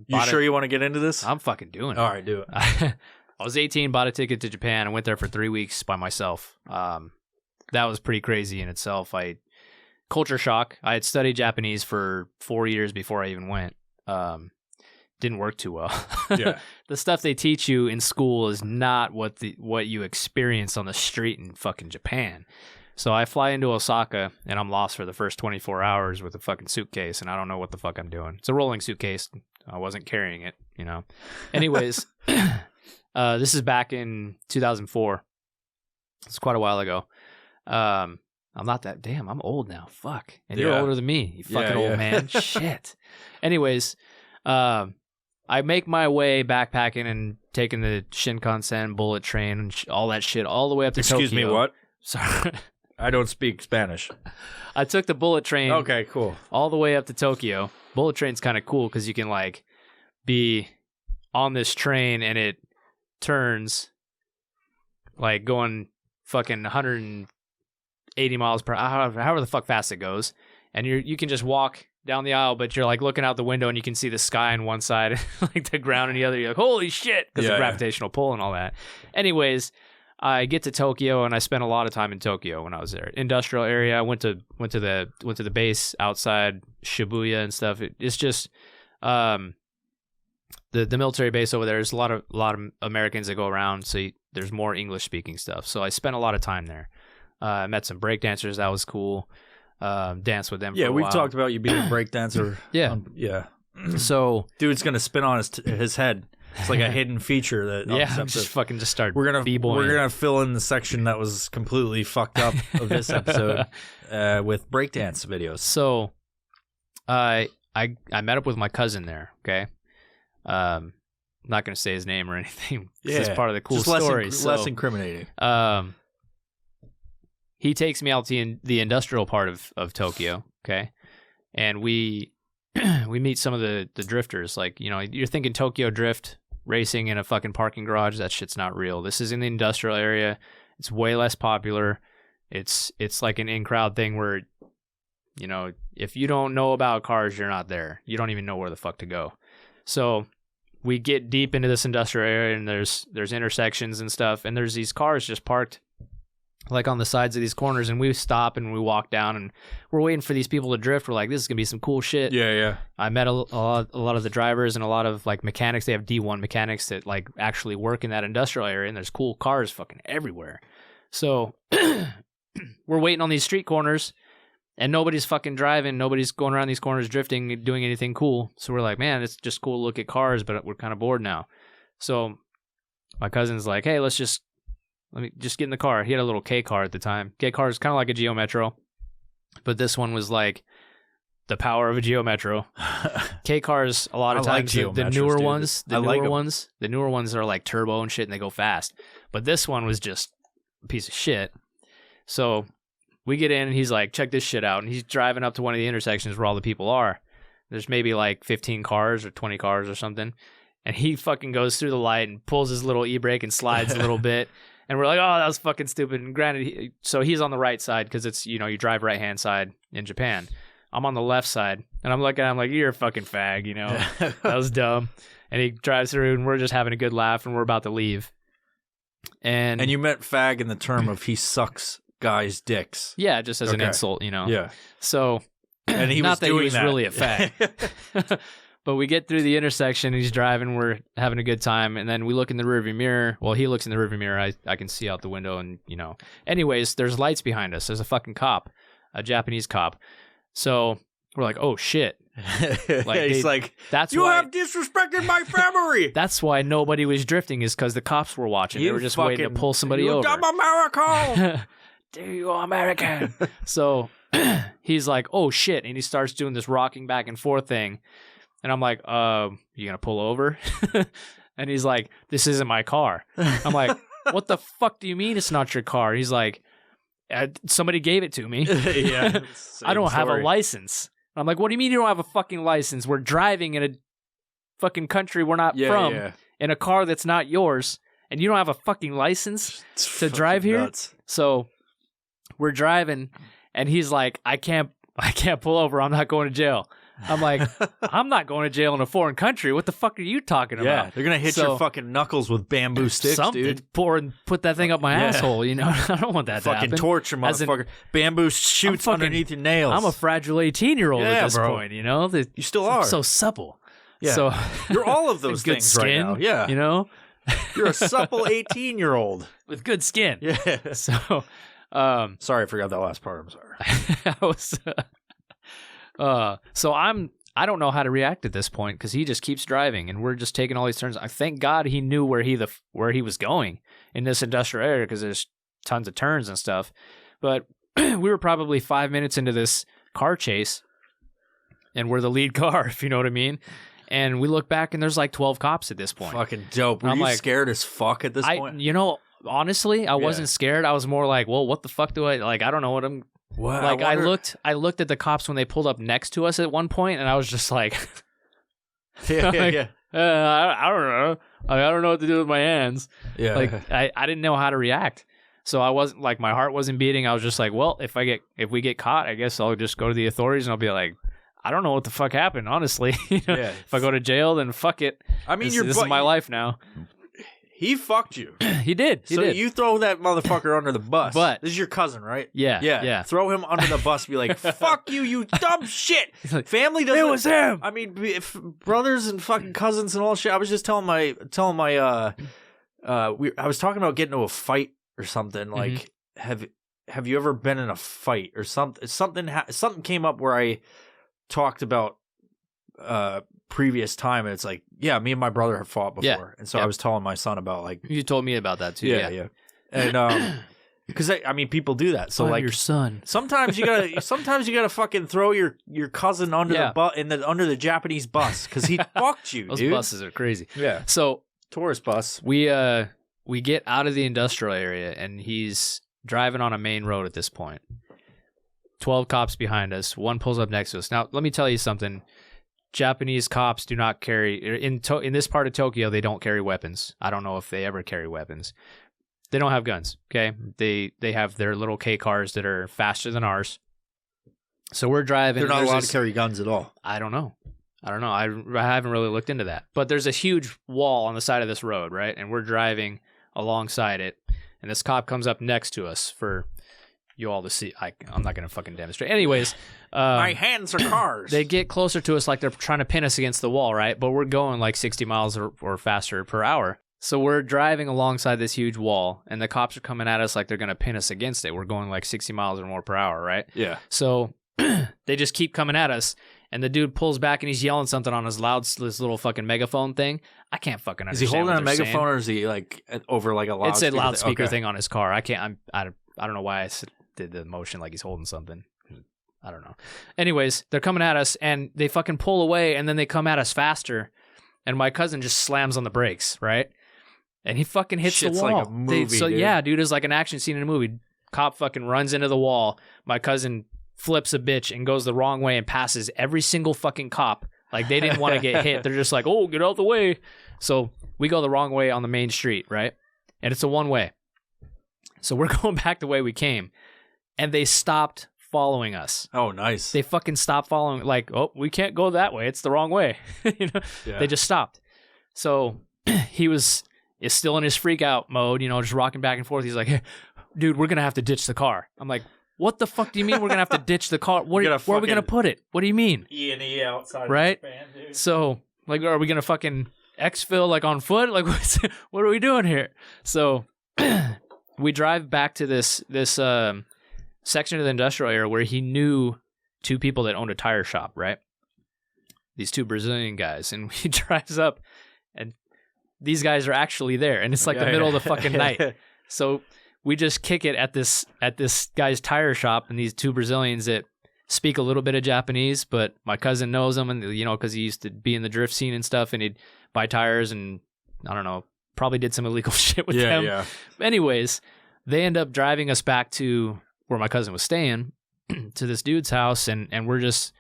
You sure you want to get into this? I'm fucking doing it. All right, do it. I was 18, bought a ticket to Japan, and went there for 3 weeks by myself. That was pretty crazy in itself. Culture shock. I had studied Japanese for 4 years before I even went. Didn't work too well. Yeah. The stuff they teach you in school is not what you experience on the street in fucking Japan. So I fly into Osaka, and I'm lost for the first 24 hours with a fucking suitcase, and I don't know what the fuck I'm doing. It's a rolling suitcase. I wasn't carrying it, you know. Anyways, this is back in 2004. It's quite a while ago. I'm not that... Damn, I'm old now. Fuck. And you're Yeah. older than me, you fucking Yeah. old man. Shit. Anyways, I make my way backpacking and taking the Shinkansen, bullet train, and all that shit all the way up to Tokyo. Excuse me, what? Sorry. I don't speak Spanish. I took the bullet train Okay, cool. all the way up to Tokyo. Bullet train's kind of cool because you can like be on this train and it turns like going fucking 180 miles per hour, however the fuck fast it goes, and you can just walk down the aisle, but you're like looking out the window and you can see the sky on one side, like the ground on the other. You're like, holy shit, because of gravitational pull and all that. Anyways, I get to Tokyo and I spent a lot of time in Tokyo when I was there. Industrial area. I went to the base outside Shibuya and stuff. It's just the military base over there. There's a lot of Americans that go around, so there's more English speaking stuff. So I spent a lot of time there. I met some breakdancers. That was cool. Danced with them. Yeah, for a we've while. talked about you being a breakdancer. Yeah. Yeah. So Dude's gonna spin on his head. It's like a hidden feature that yeah, I'm just fucking just start. we're b-boying. gonna fill in the section that was completely fucked up of this episode with breakdance videos. So, I met up with my cousin there. Okay, I'm not gonna say his name or anything. Yeah, It's part of the cool just story. less incriminating. He takes me out to the industrial part of Tokyo. Okay, and we meet some of the drifters. Like, you know, you're thinking Tokyo Drift racing in a fucking parking garage. That shit's not real. This is in the industrial area. It's way less popular. It's like an in-crowd thing where, you know, if you don't know about cars, you're not there. You don't even know where the fuck to go. So we get deep into this industrial area, and there's intersections and stuff, and there's these cars just parked like on the sides of these corners, and we stop and we walk down, and we're waiting for these people to drift. We're like, this is gonna be some cool shit. Yeah. I met a lot of the drivers and a lot of like mechanics. They have D1 mechanics that like actually work in that industrial area, and there's cool cars fucking everywhere. So we're waiting on these street corners, and nobody's fucking driving. Nobody's going around these corners drifting, doing anything cool. So we're like, man, it's just cool to look at cars, but we're kind of bored now. So my cousin's like, hey, let me just get in the car. He had a little K car at the time. K car is kind of like a Geo Metro, but this one was like the power of a Geo Metro. K cars, a lot of times, Geo the Metros, newer dude. ones, the newer ones are like turbo and shit, and they go fast. But this one was just a piece of shit. So we get in, and he's like, check this shit out. And he's driving up to one of the intersections where all the people are. There's maybe like 15 cars or 20 cars or something. And he fucking goes through the light and pulls his little e-brake and slides a little bit. And we're like, oh, that was fucking stupid. And granted, so he's on the right side because it's, you know, you drive right-hand side in Japan. I'm on the left side. And I'm looking at him like, you're a fucking fag, you know. That was dumb. And he drives through, and we're just having a good laugh, and we're about to leave. And you meant fag in the term of he sucks guys' dicks. yeah, just as an Okay. insult, you know. Yeah. So, And he not was that doing he was that. really a fag. But we get through the intersection, he's driving, we're having a good time, and then we look in the rearview mirror. Well, he looks in the rearview mirror, I can see out the window, and, you know. Anyways, there's lights behind us. There's a fucking cop, a Japanese cop. So we're like, oh, shit. He's like, That's you why, have disrespected my family. that's why nobody was drifting, is because the cops were watching. They were just waiting to pull somebody you over. dumb American. Do you American? So he's like, oh, shit. And he starts doing this rocking back and forth thing. And I'm like, you gonna pull over? And he's like, this isn't my car. I'm like, what the fuck do you mean it's not your car? He's like, somebody gave it to me. Yeah, I don't have a license. I'm like, what do you mean you don't have a fucking license? We're driving in a fucking country we're not from in a car that's not yours, and you don't have a fucking license to drive here? Nuts. So we're driving, and he's like, I can't pull over. I'm not going to jail. I'm like, I'm not going to jail in a foreign country. What the fuck are you talking Yeah, about? they're going to hit your fucking knuckles with bamboo sticks, dude. Put that thing up my asshole, you know? I don't want that to happen. Fucking torture, motherfucker. Bamboo shoots underneath your nails. I'm a fragile 18-year-old at this point, you know? You still are. I'm so supple. Yeah. So, you're all of those good things skin, right now. Yeah. You know? You're a supple 18-year-old. With good skin. Yeah. So, sorry, I forgot that last part. I'm sorry. So I don't know how to react at this point because he just keeps driving and we're just taking all these turns. I thank God he knew where he was going in this industrial area because there's tons of turns and stuff. But we were probably 5 minutes into this car chase, and we're the lead car, if you know what I mean. And we look back and there's like 12 cops at this point. Fucking dope. Were you like, scared as fuck at this point? You know, honestly, I wasn't scared. I was more like, well, what the fuck do I don't know what I'm. What? Like I looked at the cops when they pulled up next to us at one point, and I was just like, I don't know. I don't know what to do with my hands. Yeah. Like I didn't know how to react. So I wasn't like, my heart wasn't beating. I was just like, well, if we get caught, I guess I'll just go to the authorities and I'll be like, I don't know what the fuck happened, honestly. You know, if I go to jail, then fuck it. I mean, this is my life now. He fucked you. He did. You throw that motherfucker under the bus. But this is your cousin, right? Yeah. Throw him under the bus. Be like, fuck you, you dumb shit. Like, family doesn't. It was him. I mean, if brothers and fucking cousins and all shit. I was just telling my I was talking about getting into a fight or something. Like, have you ever been in a fight or something? Something came up where I talked about previous time, and it's like, yeah, me and my brother have fought before, and so I was telling my son about, like, you told me about that too. Yeah. And because I mean, people do that. So like your son, sometimes you gotta fucking throw your cousin under under the Japanese bus because he fucked you. Those dude. buses are crazy. Yeah. So tourist bus. We get out of the industrial area, and he's driving on a main road at this point. 12 cops behind us. One pulls up next to us. Now, let me tell you something. Japanese cops do not carry in this part of Tokyo. They don't carry weapons. I don't know if they ever carry weapons. They don't have guns. Okay, they have their little K cars that are faster than ours. So we're driving. They're not allowed to carry guns at all. I don't know. I haven't really looked into that. But there's a huge wall on the side of this road, right? And we're driving alongside it, and this cop comes up next to us for you all to see. I'm not going to fucking demonstrate. Anyways, my hands are cars. They get closer to us like they're trying to pin us against the wall, right? But we're going like 60 miles or faster per hour. So we're driving alongside this huge wall, and the cops are coming at us like they're going to pin us against it. We're going like 60 miles or more per hour, right? Yeah. So they just keep coming at us, and the dude pulls back and he's yelling something on his this little fucking megaphone thing. I can't fucking understand. Is he holding a megaphone saying. Or is he like over like a loudspeaker? It's a loudspeaker thing on his car. I don't know why I did the motion like he's holding something. I don't know. Anyways, they're coming at us, and they fucking pull away, and then they come at us faster, and my cousin just slams on the brakes, right? And he fucking hits the wall. Like a movie, dude. Yeah, dude, it's like an action scene in a movie. Cop fucking runs into the wall. My cousin flips a bitch and goes the wrong way and passes every single fucking cop. Like, they didn't want to get hit. They're just like, oh, get out the way. So we go the wrong way on the main street, right? And it's a one-way. So we're going back the way we came. And they stopped following us. Oh, nice. They fucking stopped following. Like, oh, we can't go that way. It's the wrong way. You know? Yeah. They just stopped. So he is still in his freak out mode, you know, just rocking back and forth. He's like, hey, dude, we're going to have to ditch the car. I'm like, what the fuck do you mean we're going to have to ditch the car? Where are we going to put it? What do you mean? E&E outside right? of the van, dude. So, like, are we going to fucking exfil like on foot? Like, what are we doing here? So we drive back to this section of the industrial area where he knew two people that owned a tire shop, right? These two Brazilian guys. And he drives up, and these guys are actually there. And it's like the middle of the fucking night. So we just kick it at this guy's tire shop, and these two Brazilians that speak a little bit of Japanese, but my cousin knows them, and you know, because he used to be in the drift scene and stuff, and he'd buy tires and I don't know, probably did some illegal shit with Yeah, them. yeah. Anyways, they end up driving us back to where my cousin was staying, to this dude's house, and we're just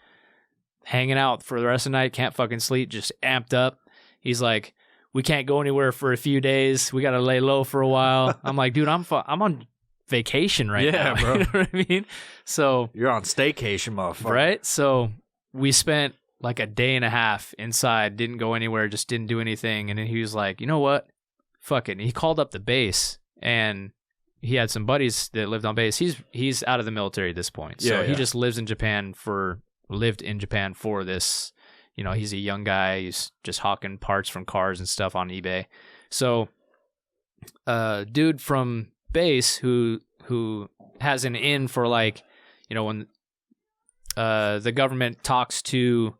hanging out for the rest of the night, can't fucking sleep, just amped up. He's like, we can't go anywhere for a few days. We got to lay low for a while. I'm like, dude, I'm on vacation right now. Yeah, bro. You know what I mean? So, You're on staycation, motherfucker. right? So we spent like a day and a half inside, didn't go anywhere, just didn't do anything. And then he was like, you know what? Fuck it. And he called up the base, and he had some buddies that lived on base. He's out of the military at this point. So he just lived in Japan for this. You know, he's a young guy. He's just hawking parts from cars and stuff on eBay. So, dude from base who has an in for, like, you know, when the government talks to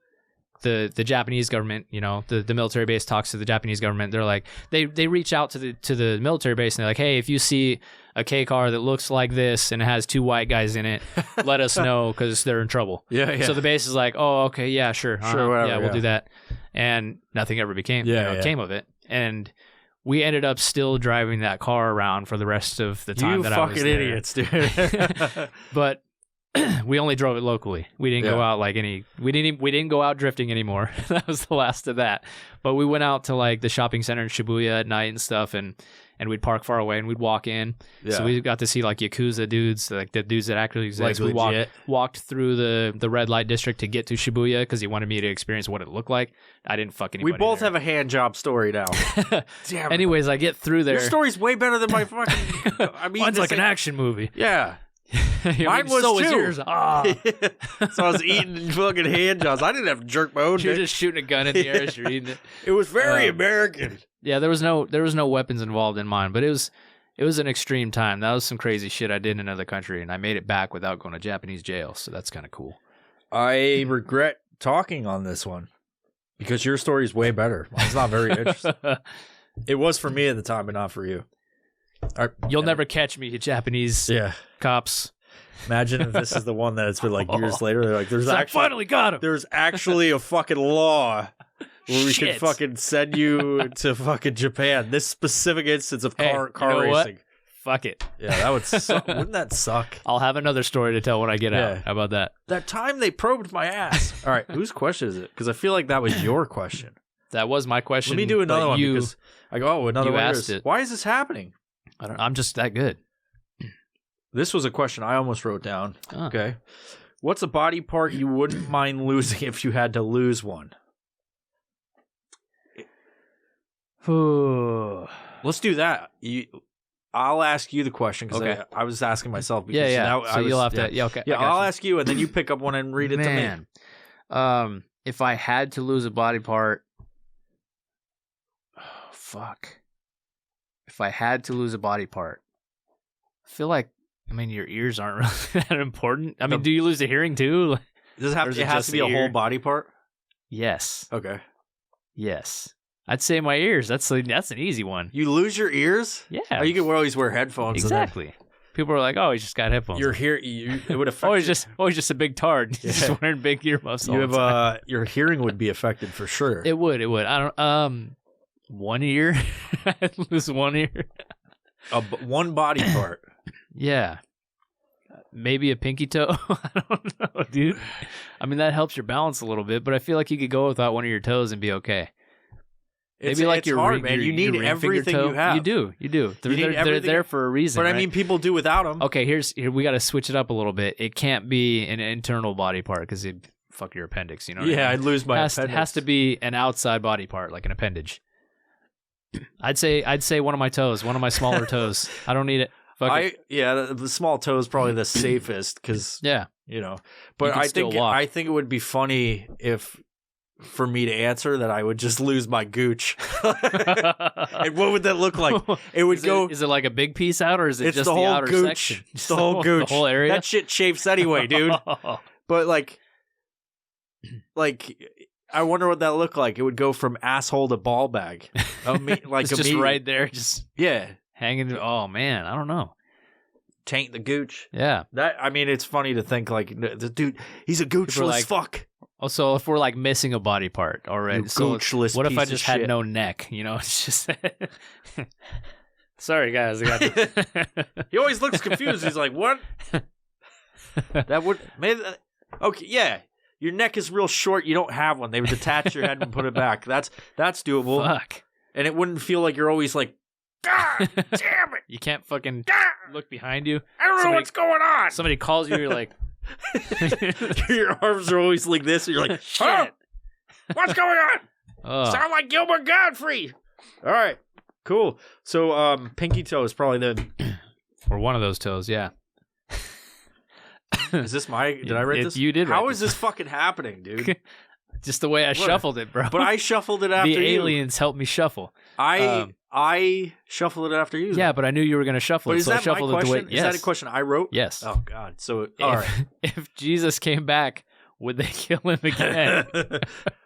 the Japanese government, you know, the military base talks to the Japanese government. They're like, they reach out to the military base, and they're like, hey, if you see a K car that looks like this and it has 2 white guys in it, let us know, because they're in trouble. Yeah. So the base is like, oh, okay, yeah, sure, whatever, yeah, we'll do that. And nothing ever came of it. And we ended up still driving that car around for the rest of the time that I was there. You fucking idiots, dude. But we only drove it locally. We didn't go out we didn't go out drifting anymore. That was the last of that. But we went out to, like, the shopping center in Shibuya at night and stuff, and we'd park far away and we'd walk in. Yeah. So we got to see, like, Yakuza dudes, like the dudes that actually exist. Like, we walked through the red light district to get to Shibuya because he wanted me to experience what it looked like. I didn't fuck anybody. We both there. have a hand job story now. Damn. Anyways, I get through there. Your story's way better than my fucking... I mean, mine's like an action movie. Yeah. Mine was so too. Yours. Ah. So I was eating fucking hand jobs. I didn't have to jerk my own You're dick. just shooting a gun in the air as you're eating it. It was very American. Yeah, there was no weapons involved in mine, but it was an extreme time. That was some crazy shit I did in another country, and I made it back without going to Japanese jail, so that's kind of cool. I regret talking on this one because your story is way better. Mine's not very interesting. It was for me at the time, but not for you. You'll never catch me, Japanese cops. Imagine if this is the one that it's been like years later. They're like, I finally got him. There's actually a fucking law where we can fucking send you to fucking Japan. This specific instance of car racing. What? Fuck it. Yeah, that would suck. Wouldn't that suck? I'll have another story to tell when I get out. How about that? That time they probed my ass. All right, whose question is it? Because I feel like that was your question. That was my question. Let me do another one because I go, another one asked it. Why is this happening? I don't know. I'm just that good. This was a question I almost wrote down. Oh. Okay. What's a body part you wouldn't mind losing if you had to lose one? Let's do that. I'll ask you the question because I was asking myself. Because you'll have to. Yeah, okay. Yeah, I'll ask you, and then you pick up one and read it to me. If I had to lose a body part, fuck. If I had to lose a body part, I feel like, I mean, your ears aren't really that important. I mean, do you lose the hearing too? Does it has to be a whole body part? Yes. Okay. Yes. I'd say my ears. That's an easy one. You lose your ears? Yeah. Oh, you can always wear headphones. Exactly. People are like, "Oh, he's just got headphones." It would affect. He's just a big tard. He's just wearing big earmuffs. You have your hearing would be affected for sure. It would. I don't. One ear. I'd lose one ear. One body part. Yeah. Maybe a pinky toe. I don't know, dude. I mean, that helps your balance a little bit, but I feel like you could go without one of your toes and be okay. Maybe like your hard, man. You need everything you have. You do. They're there for a reason. But right? I mean, people do without them. Okay, here we got to switch it up a little bit. It can't be an internal body part because it fuck your appendix. You know? Yeah, I'd lose my appendix. It has to be an outside body part, like an appendage. I'd say one of my toes, one of my smaller toes. I don't need it. The small toe is probably the safest because But I think it would be funny if, for me to answer, that I would just lose my gooch. And what would that look like? It would go. Is it like a big piece out, or is it just the whole outer gooch? section? It's the whole gooch. The whole area. That shit chafes anyway, dude. But like. I wonder what that looked like. It would go from asshole to ball bag. It's just right there, just hanging. Oh man, I don't know. Taint the gooch. Yeah. It's funny to think like, the dude, he's a goochless fuck. Also, if we're like missing a body part already, You so goochless what if I piece of just had shit. no neck? You know, it's just. Sorry, guys. I got He always looks confused. He's like, "What?" That would maybe. Okay, yeah. Your neck is real short. You don't have one. They would detach your head and put it back. That's doable. Fuck. And it wouldn't feel like you're always like, God damn it! You can't fucking look behind you. I don't know what's going on. Somebody calls you. You're like, Your arms are always like this. And you're like, shit. huh? What's going on? Oh. Sound like Gilbert Godfrey. All right, cool. So, pinky toe is probably the. Or one of those toes. Yeah. Is this my? Did I write this? You did. How write is this fucking happening, dude? Just the way I shuffled it, bro. But I shuffled it after the you. aliens helped me shuffle. I shuffled it after you. Yeah, but I knew you were going to shuffle But it, is so I that my shuffled it the way. question? Is that a question I wrote? Yes. Oh God. So all right. If Jesus came back, would they kill him again?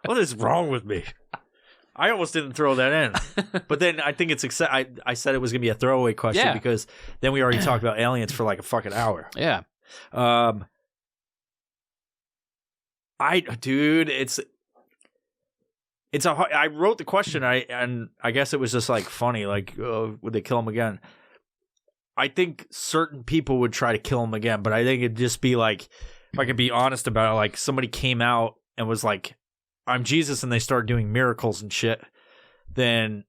What is wrong with me? I almost didn't throw that in, but then I think it's I said it was gonna be a throwaway question Yeah. because then we already talked about aliens for like a fucking hour. Yeah. Dude, I wrote the question and I guess it was just like funny, like would they kill him again? I think certain people would try to kill him again, but I think it'd just be like, if I could be honest about it, like somebody came out and was like, I'm Jesus, and they started doing miracles and shit, then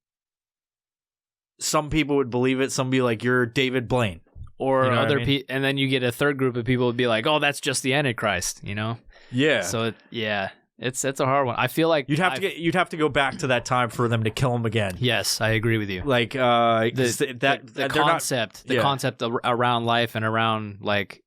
some people would believe it. Some would be like, you're David Blaine. Or You know, and then you get a third group of people would be like, "Oh, that's just the Antichrist," you know. yeah. So it's a hard one. I feel like You'd have to go back to that time for them to kill him again. Yes, I agree with you. Like The concept, yeah. concept around life and around like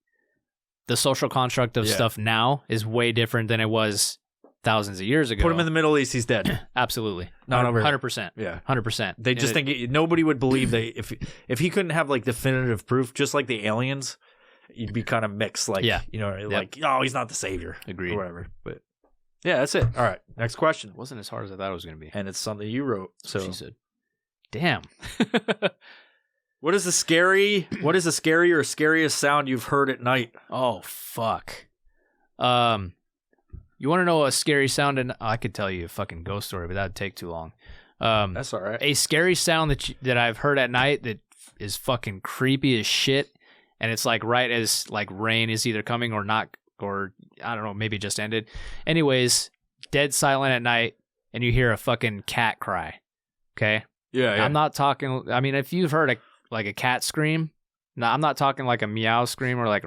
the social construct of Yeah. stuff now is way different than it was thousands of years ago. Put him in the Middle East, he's dead. Absolutely, Not over here. 100%. Yeah. 100%. They just think nobody would believe that if he couldn't have like definitive proof, just like the aliens, you'd be kind of mixed. Like, Yeah. you know, like, oh, he's not the savior. Agreed. Or whatever. But yeah, that's it. All right. Next question. It wasn't as hard as I thought it was going to be. And it's something you wrote. So She said, "Damn." what is the scary or scariest sound you've heard at night? Oh fuck. You want to know a scary sound? And I could tell you a fucking ghost story, but that'd take too long. That's all right. A scary sound that I've heard at night that is fucking creepy as shit, and it's like right as like rain is either coming or not, or I don't know, maybe it just ended. Anyways, dead silent at night, and you hear a fucking cat cry. Okay, Yeah. I'm not talking. I mean, if you've heard a cat scream, no, I'm not talking like a meow scream or like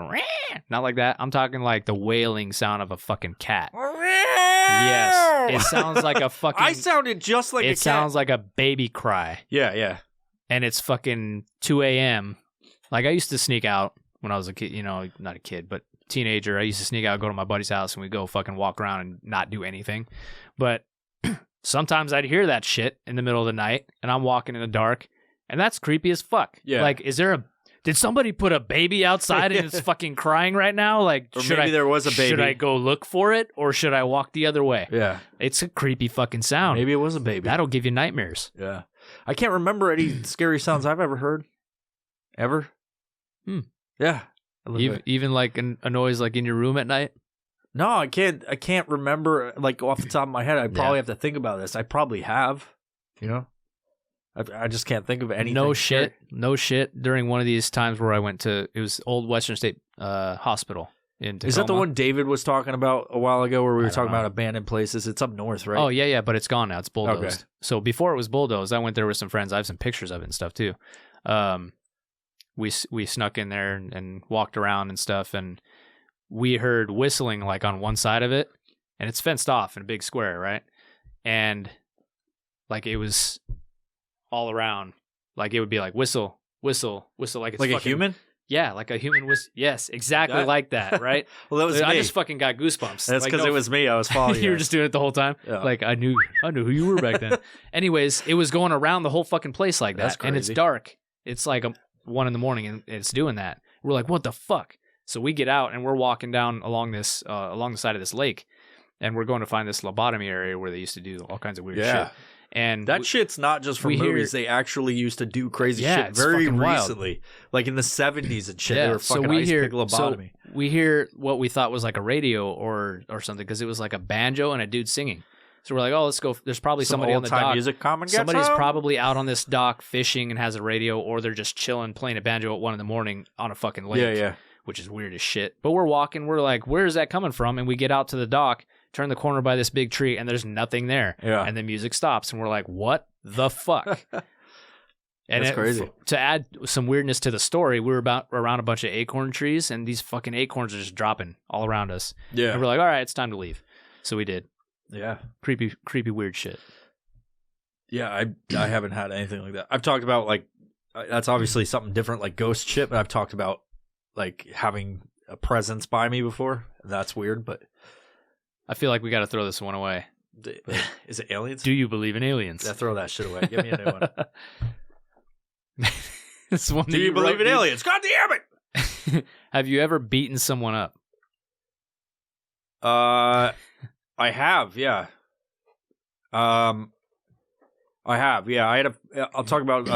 not like that. I'm talking like the wailing sound of a fucking cat. Yes, it sounds like a fucking. I sounded just like a cat. It sounds like a baby cry. Yeah. And it's fucking 2 a.m. Like I used to sneak out when I was a kid, you know, not a kid, but teenager. I used to sneak out, go to my buddy's house, and we go fucking walk around and not do anything. But sometimes I'd hear that shit in the middle of the night, and I'm walking in the dark, and that's creepy as fuck. Yeah. Like, did somebody put a baby outside and it's fucking crying right now? Like, Or maybe there was a baby. Should I go look for it, or should I walk the other way? Yeah. It's a creepy fucking sound. Maybe it was a baby. That'll give you nightmares. Yeah. I can't remember any scary sounds I've ever heard. Ever? Yeah. Even like a noise like in your room at night? No, I can't remember like off the top of my head. I probably have to think about this. I probably have. You know? I just can't think of anything. No shit. During one of these times where I went to, it was Old Western State Hospital in Tacoma. Is that the one David was talking about a while ago where we were I don't talking know. about abandoned places? It's up north, right? Oh, yeah, but it's gone now. It's bulldozed. Okay. So before it was bulldozed, I went there with some friends. I have some pictures of it and stuff too. We snuck in there and walked around and stuff, and we heard whistling like on one side of it, and it's fenced off in a big square, right? And like it was all around, like it would be like whistle, whistle, whistle, like it's like fucking, a human? Yeah, like a human whistle. Yes, exactly like that, right? Well, that was I me. just fucking got goosebumps. That's Like, because it was me. I was following you were just doing it the whole time. Yeah. Like I knew who you were back then. Anyways, it was going around the whole fucking place like that, That's and it's crazy. dark. It's like 1 a.m. and it's doing that. We're like, what the fuck? So we get out and we're walking down along this along the side of this lake, and we're going to find this lobotomy area where they used to do all kinds of weird Yeah. shit. And that shit's not just from movies. They actually used to do crazy shit it's very fucking wild. recently. Like in the 70s and shit. Yeah, They were fucking ice pick lobotomy. So we hear what we thought was like a radio or something because it was like a banjo and a dude singing. So we're like, oh, let's go. There's probably somebody on the dock. Music Somebody's probably out on this dock fishing and has a radio, or they're just chilling playing a banjo at 1 a.m. on a fucking lake. Yeah. Which is weird as shit. But we're walking. We're like, where is that coming from? And we get out to the dock, turn the corner by this big tree, and there's nothing there. Yeah. And the music stops, and we're like, what the fuck? And that's crazy. To add some weirdness to the story, we were around a bunch of acorn trees, and these fucking acorns are just dropping all around us. Yeah. And we're like, all right, it's time to leave. So we did. Yeah. Creepy, weird shit. Yeah, I haven't had anything like that. I've talked about, like, that's obviously something different, like ghost shit, but I've talked about, like, having a presence by me before. That's weird, but... I feel like we got to throw this one away. Is it aliens? Do you believe in aliens? Yeah, throw that shit away. Give me a new one. This one. Do you believe in aliens? God damn it! Have you ever beaten someone up? I have, yeah. I have, yeah. I'll talk about.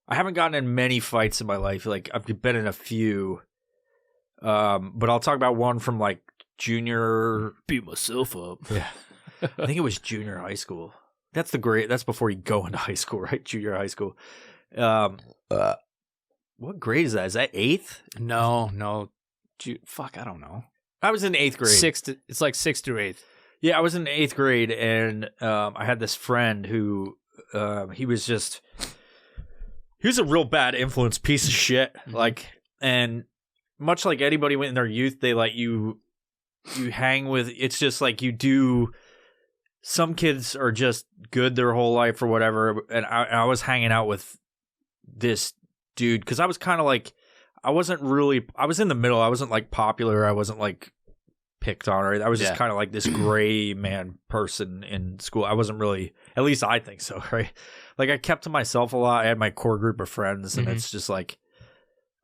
I haven't gotten in many fights in my life. Like, I've been in a few. But I'll talk about one from like junior. Beat myself up. Yeah, I think it was junior high school. That's before you go into high school, right? Junior high school. What grade is that? Is that 8th? No. Fuck, I don't know. I was in 8th grade. It's like 6th through 8th. Yeah, I was in 8th grade, and I had this friend who he was a real bad influence, piece of shit. Like, and much like anybody in their youth, they let you hang with. It's just like you do. Some kids are just good their whole life or whatever, and I was hanging out with this dude because I was kind of like, I was in the middle. I wasn't like popular. I wasn't like picked on or anything. I was just kind of like this gray man person in school. I wasn't really, at least I think so, right? Like I kept to myself a lot. I had my core group of friends, and it's just like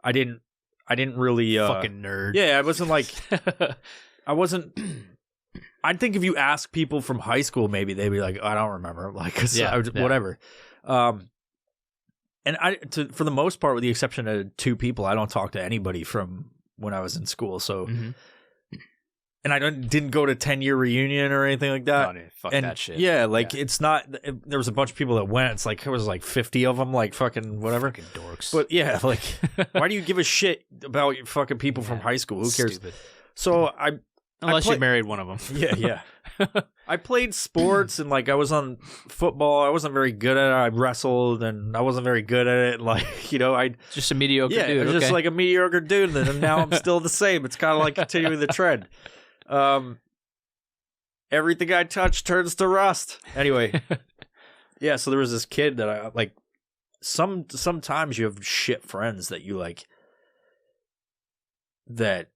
I didn't really fucking nerd. Yeah, I wasn't like I wasn't. I think if you ask people from high school, maybe they'd be like, I don't remember, like, whatever. And for the most part, with the exception of 2 people, I don't talk to anybody from when I was in school. So, and I didn't go to 10-year reunion or anything like that. No, dude, fuck that shit. Yeah, like it's not. There was a bunch of people that went. It's like there was like 50 of them, like fucking whatever. Fucking dorks. But yeah, like why do you give a shit about your fucking people from high school? Who cares? Stupid. So Unless you married one of them. Yeah. I played sports and like I was on football. I wasn't very good at it. I wrestled and I wasn't very good at it. Like, just a mediocre dude. Yeah, just like a mediocre dude. And now I'm still the same. It's kind of like continuing the trend. Everything I touch turns to rust. Anyway, yeah. So there was this kid that I like. Sometimes you have shit friends that you like. That.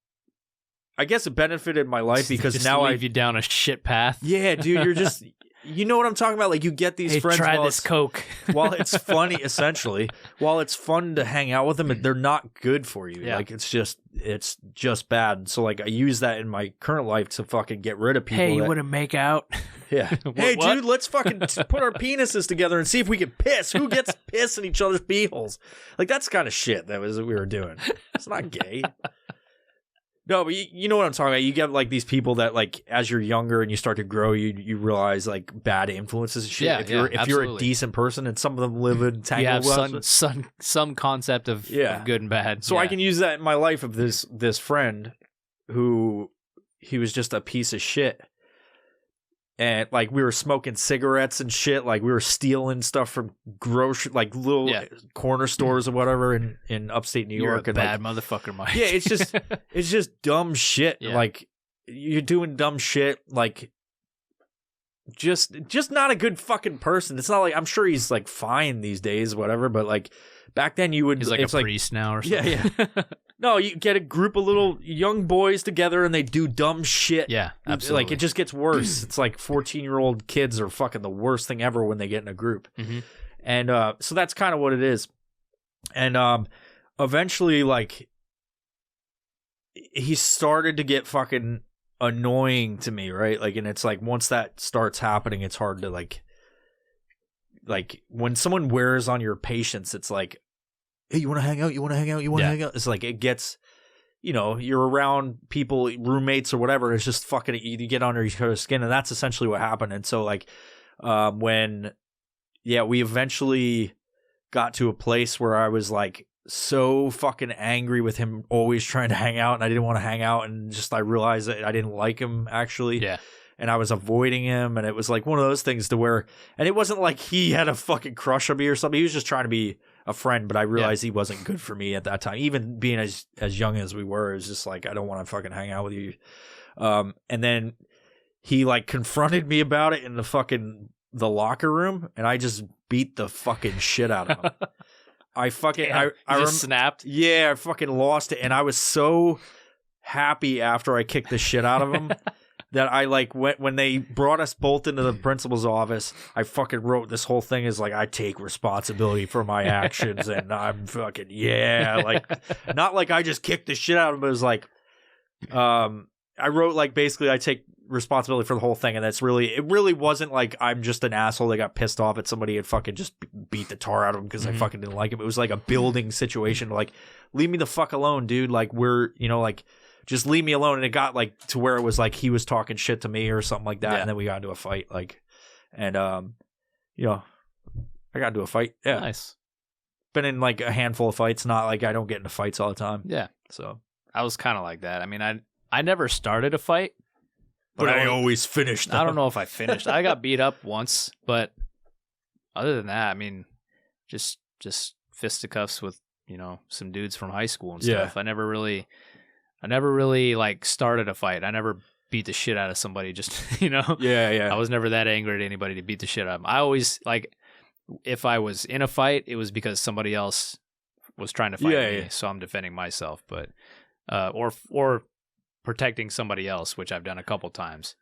I guess it benefited my life because just now leave you down a shit path. Yeah, dude, you're just, you know what I'm talking about? Like you get these friends. Try this Coke. While it's funny, essentially, while it's fun to hang out with them, they're not good for you. Yeah. Like it's just bad. So like I use that in my current life to fucking get rid of people. Hey, you want to make out? Yeah. Hey, dude, let's fucking put our penises together and see if we can piss. Who gets piss in each other's beeholes? Like that's kind of shit that we were doing. It's not gay. No, but you know what I'm talking about. You get like these people that like as you're younger and you start to grow, you realize like bad influences and shit. Yeah, if you're a decent person and some of them live in tangled you have some concept of good and bad. So I can use that in my life of this friend who he was just a piece of shit. And like we were smoking cigarettes and shit, like we were stealing stuff from grocery, like little corner stores or whatever in upstate New York. You're a bad like, motherfucker, Mike. Yeah, it's just dumb shit. Yeah. Like you're doing dumb shit. Like just not a good fucking person. It's not like I'm sure he's like fine these days, whatever. But like back then, you would. He's like a priest now or something. Yeah. No, you get a group of little young boys together and they do dumb shit. Yeah, absolutely. Like, it just gets worse. It's like 14-year-old kids are fucking the worst thing ever when they get in a group. Mm-hmm. And so that's kind of what it is. And eventually, like, he started to get fucking annoying to me, right? Like, and it's like once that starts happening, it's hard to like when someone wears on your patience, it's like, hey, you want to hang out? You want to hang out? You want to hang out? It's like it gets, you're around people, roommates or whatever. It's just fucking you get under each other's skin, and that's essentially what happened. And so like when we eventually got to a place where I was like so fucking angry with him always trying to hang out, and I didn't want to hang out, and just I realized that I didn't like him actually. Yeah. And I was avoiding him, and it was like one of those things to where, and it wasn't like he had a fucking crush on me or something. He was just trying to be a friend, but I realized he wasn't good for me at that time. Even being as young as we were, it was just like, I don't want to fucking hang out with you. And then he like confronted me about it in the locker room, and I just beat the fucking shit out of him. I just snapped. Yeah, I fucking lost it, and I was so happy after I kicked the shit out of him that I like when they brought us both into the principal's office, I fucking wrote this whole thing as like, I take responsibility for my actions, and I'm fucking like not like I just kicked the shit out of him. It was like I wrote like basically I take responsibility for the whole thing, and it really wasn't like I'm just an asshole that got pissed off at somebody and fucking just beat the tar out of him because I fucking didn't like him. It was like a building situation, like, leave me the fuck alone, dude. Like, we're like, just leave me alone. And it got like to where it was like he was talking shit to me or something like that, and then we got into a fight. Like, and I got into a fight. Yeah, nice. Been in like a handful of fights. Not like I don't get into fights all the time. Yeah, so I was kind of like that. I mean, I never started a fight, but I always finished them. I don't know if I finished. I got beat up once, but other than that, I mean, just fisticuffs with some dudes from high school and stuff. I never really like started a fight. I never beat the shit out of somebody. Just I was never that angry at anybody to beat the shit out of them. I always like, if I was in a fight, it was because somebody else was trying to fight me, so I'm defending myself. But or protecting somebody else, which I've done a couple times.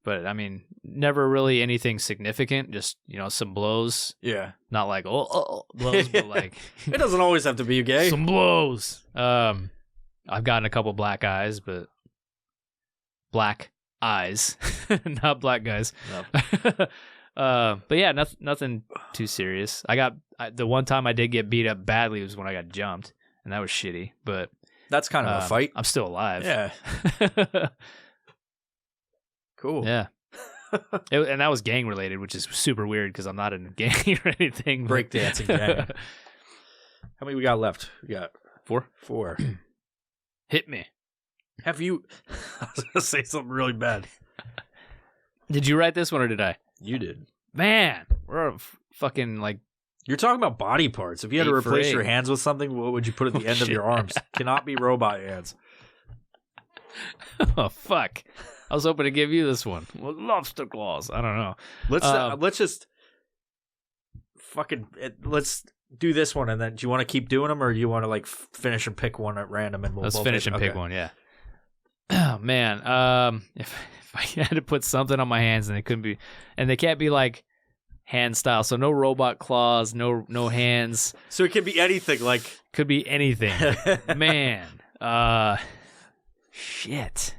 But I mean, never really anything significant. Just some blows. Yeah, not like blows, but like it doesn't always have to be gay. Some blows. I've gotten a couple black eyes, but black eyes, not black guys. Nope. But yeah, nothing too serious. The one time I did get beat up badly was when I got jumped, and that was shitty. But that's kind of a fight. I'm still alive. Yeah. Cool. Yeah. And that was gang related, which is super weird because I'm not in a gang or anything. Breakdancing gang. How many we got left? We got 4. Hit me. Have you? I was gonna say something really bad. Did you write this one or did I? You did. Man, we're fucking like. You're talking about body parts. If you had to replace your hands with something, what would you put at the end of your arms? Cannot be robot hands. Oh fuck! I was hoping to give you this one. Lobster claws. I don't know. Let's just fucking let's do this one, and then do you want to keep doing them, or do you want to like finish and pick one at random? And let's finish and pick one. Yeah. Oh man, if I had to put something on my hands, and it couldn't be, and they can't be like hand style, so no robot claws, no hands. So it could be anything. Like could be anything. Man, shit.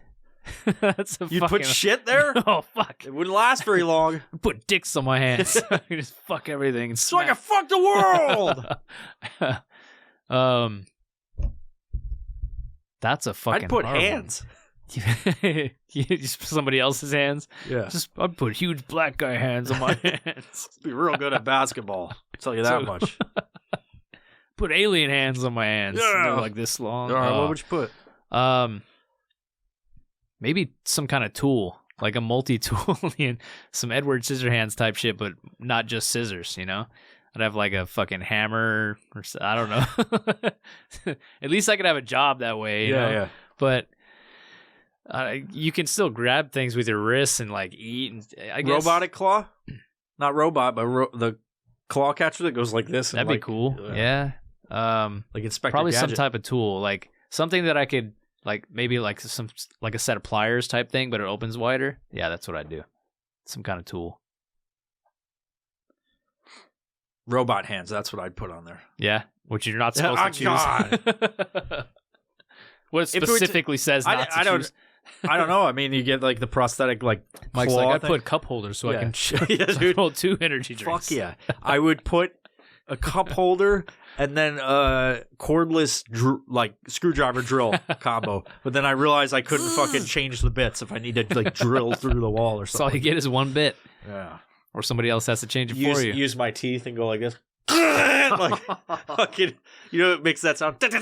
That's you put shit there? Oh fuck! It wouldn't last very long. Put dicks on my hands. Just fuck everything. So I can fuck the world. That's a fucking. I'd put hands. You just somebody else's hands. Yeah. I'd put huge black guy hands on my hands. Be real good at basketball. I'll tell you that much. Put alien hands on my hands. Yeah. They're like this long. What would you put? Maybe some kind of tool, like a multi-tool, and some Edward Scissorhands type shit, but not just scissors, I'd have like a fucking hammer, or I don't know. At least I could have a job that way, you know? Yeah. But you can still grab things with your wrists and like eat. And I guess robotic claw, not robot, but the claw catcher that goes like this. That'd be cool. Yeah. Like Inspector probably Gadget. some type of tool, like something that I could. Like maybe like a set of pliers type thing, but it opens wider. Yeah, that's what I'd do. Some kind of tool. Robot hands. That's what I'd put on there. Yeah, which you're not supposed to choose. God. What it specifically says not to choose. I don't know. I mean, you get like the prosthetic like Mike's claw like, I thing. put cup holders so I Yeah. can Yeah, dude. hold 2 energy drinks. Fuck yeah. I would put a cup holder and then a cordless like screwdriver drill combo. But then I realized I couldn't fucking change the bits if I need to like drill through the wall or So all something. you get is 1 bit. Yeah. Or somebody else has to change it for you. Use my teeth and go like this. Like fucking, it makes that sound. Like,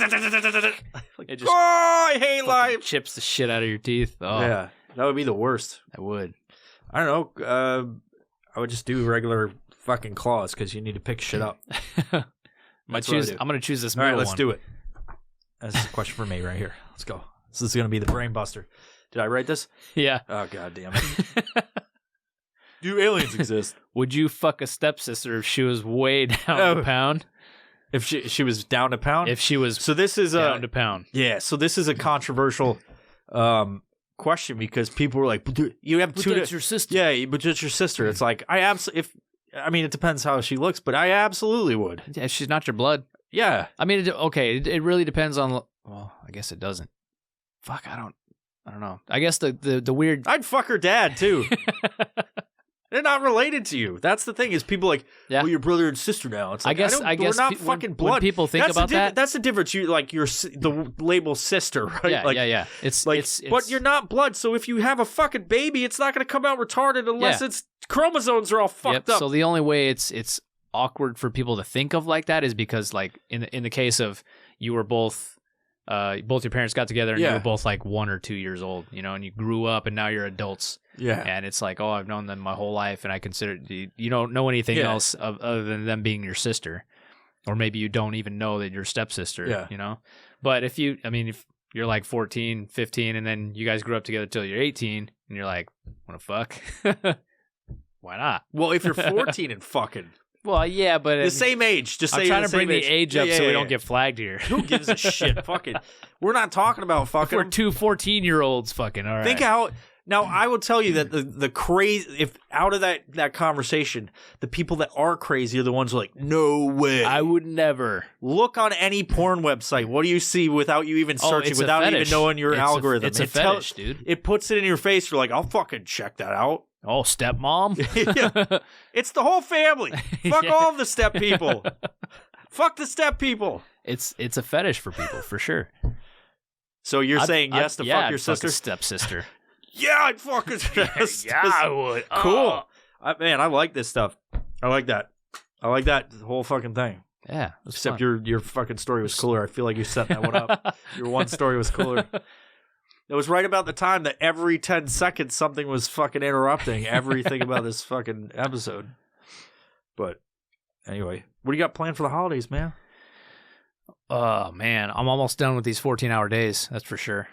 It just I hate fucking life. chips the shit out of your teeth. Oh, Yeah, that would be the worst. I would. I don't know. I would just do regular fucking claws because you need to pick shit up. I'm That's what I do. going to choose this All right, middle let's one. do it. That's a question for me right here. Let's go. This is going to be the brain buster. Did I write this? Yeah. Oh, god damn it. Do aliens exist? Would you fuck a stepsister if she was way down to pound? If she was down to pound? If she was So this is down to pound. Yeah, so this is a controversial question because people were like, "But dude, you have two That's your sister. Yeah, but it's your sister. It's like it depends how she looks, but I absolutely would. Yeah, if she's not your blood. Yeah. I mean, it really depends on. Well, I guess it doesn't. Fuck, I don't know. I guess the weird. I'd fuck her dad too. They're not related to you. That's the thing. Is people like, Yeah. well, your brother and sister now. It's like, I guess we're not when- fucking when blood. people think That's about that. That's the difference. You like the label sister, right? Yeah, like, yeah. It's Like, it's but you're not blood. So if you have a fucking baby, it's not going to come out retarded unless its chromosomes are all fucked up. So the only way it's awkward for people to think of like that is because like in the case of you were both your parents got together and you were both like 1 or 2 years old, and you grew up and now you're adults. Yeah. And it's like, oh, I've known them my whole life and I consider you don't know anything else other than them being your sister. Or maybe you don't even know that you're stepsister, But if you're like 14, 15 and then you guys grew up together till you're 18 and you're like, wanna fuck? Why not? Well, if you're 14 and fucking Well, yeah, but the same age, just say I'm trying to bring the same age up so we don't get flagged here. Who gives a shit? Fucking, we're not talking about If fucking. we're 2 14-year-olds fucking, all right. Think how. Now, I will tell you that the crazy, if out of that conversation, the people that are crazy are the ones who are like, no way. I would never. Look on any porn website. What do you see without you even searching, it's a without even fetish. knowing your algorithm? It's a It fetish, dude. It puts it in your face. You're like, I'll fucking check that out. Oh, stepmom? Yeah. It's the whole family. Fuck Yeah. all of the step people. Fuck the step people. It's a fetish for people, for sure. So you're saying yes to fuck your sister? Fuck a stepsister. Yeah, I'd fuck his I would. Cool. Man, I like this stuff. I like that. I like that whole fucking thing. Yeah. Except your fucking story was cooler. I feel like you set that one up. Your one story was cooler. It was right about the time that every 10 seconds something was fucking interrupting everything about this fucking episode. But anyway, what do you got planned for the holidays, man? Oh, man. I'm almost done with these 14-hour days. That's for sure.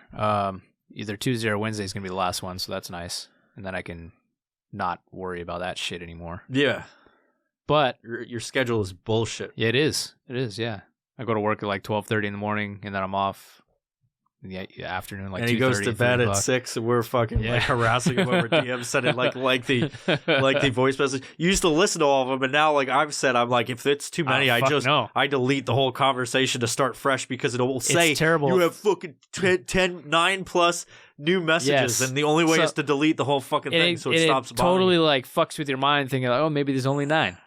Either Tuesday or Wednesday is going to be the last one, so that's nice. And then I can not worry about that shit anymore. Yeah. But Your schedule is bullshit. yeah, it is. It is, yeah. I go to work at like 12:30 in the morning, and then I'm off in the afternoon, like 2:30. And he goes to bed at 6, and we're fucking Yeah. like harassing him over DMs, sending like the voice message. You used to listen to all of them, and now like I've said, I'm like, if it's too many, I delete the whole conversation to start fresh because it will say terrible. you have fucking 9 plus new messages, Yes. and the only way So- is to delete the whole fucking thing so it stops bothering totally you. like fucks with your mind, thinking like, oh, maybe there's only 9.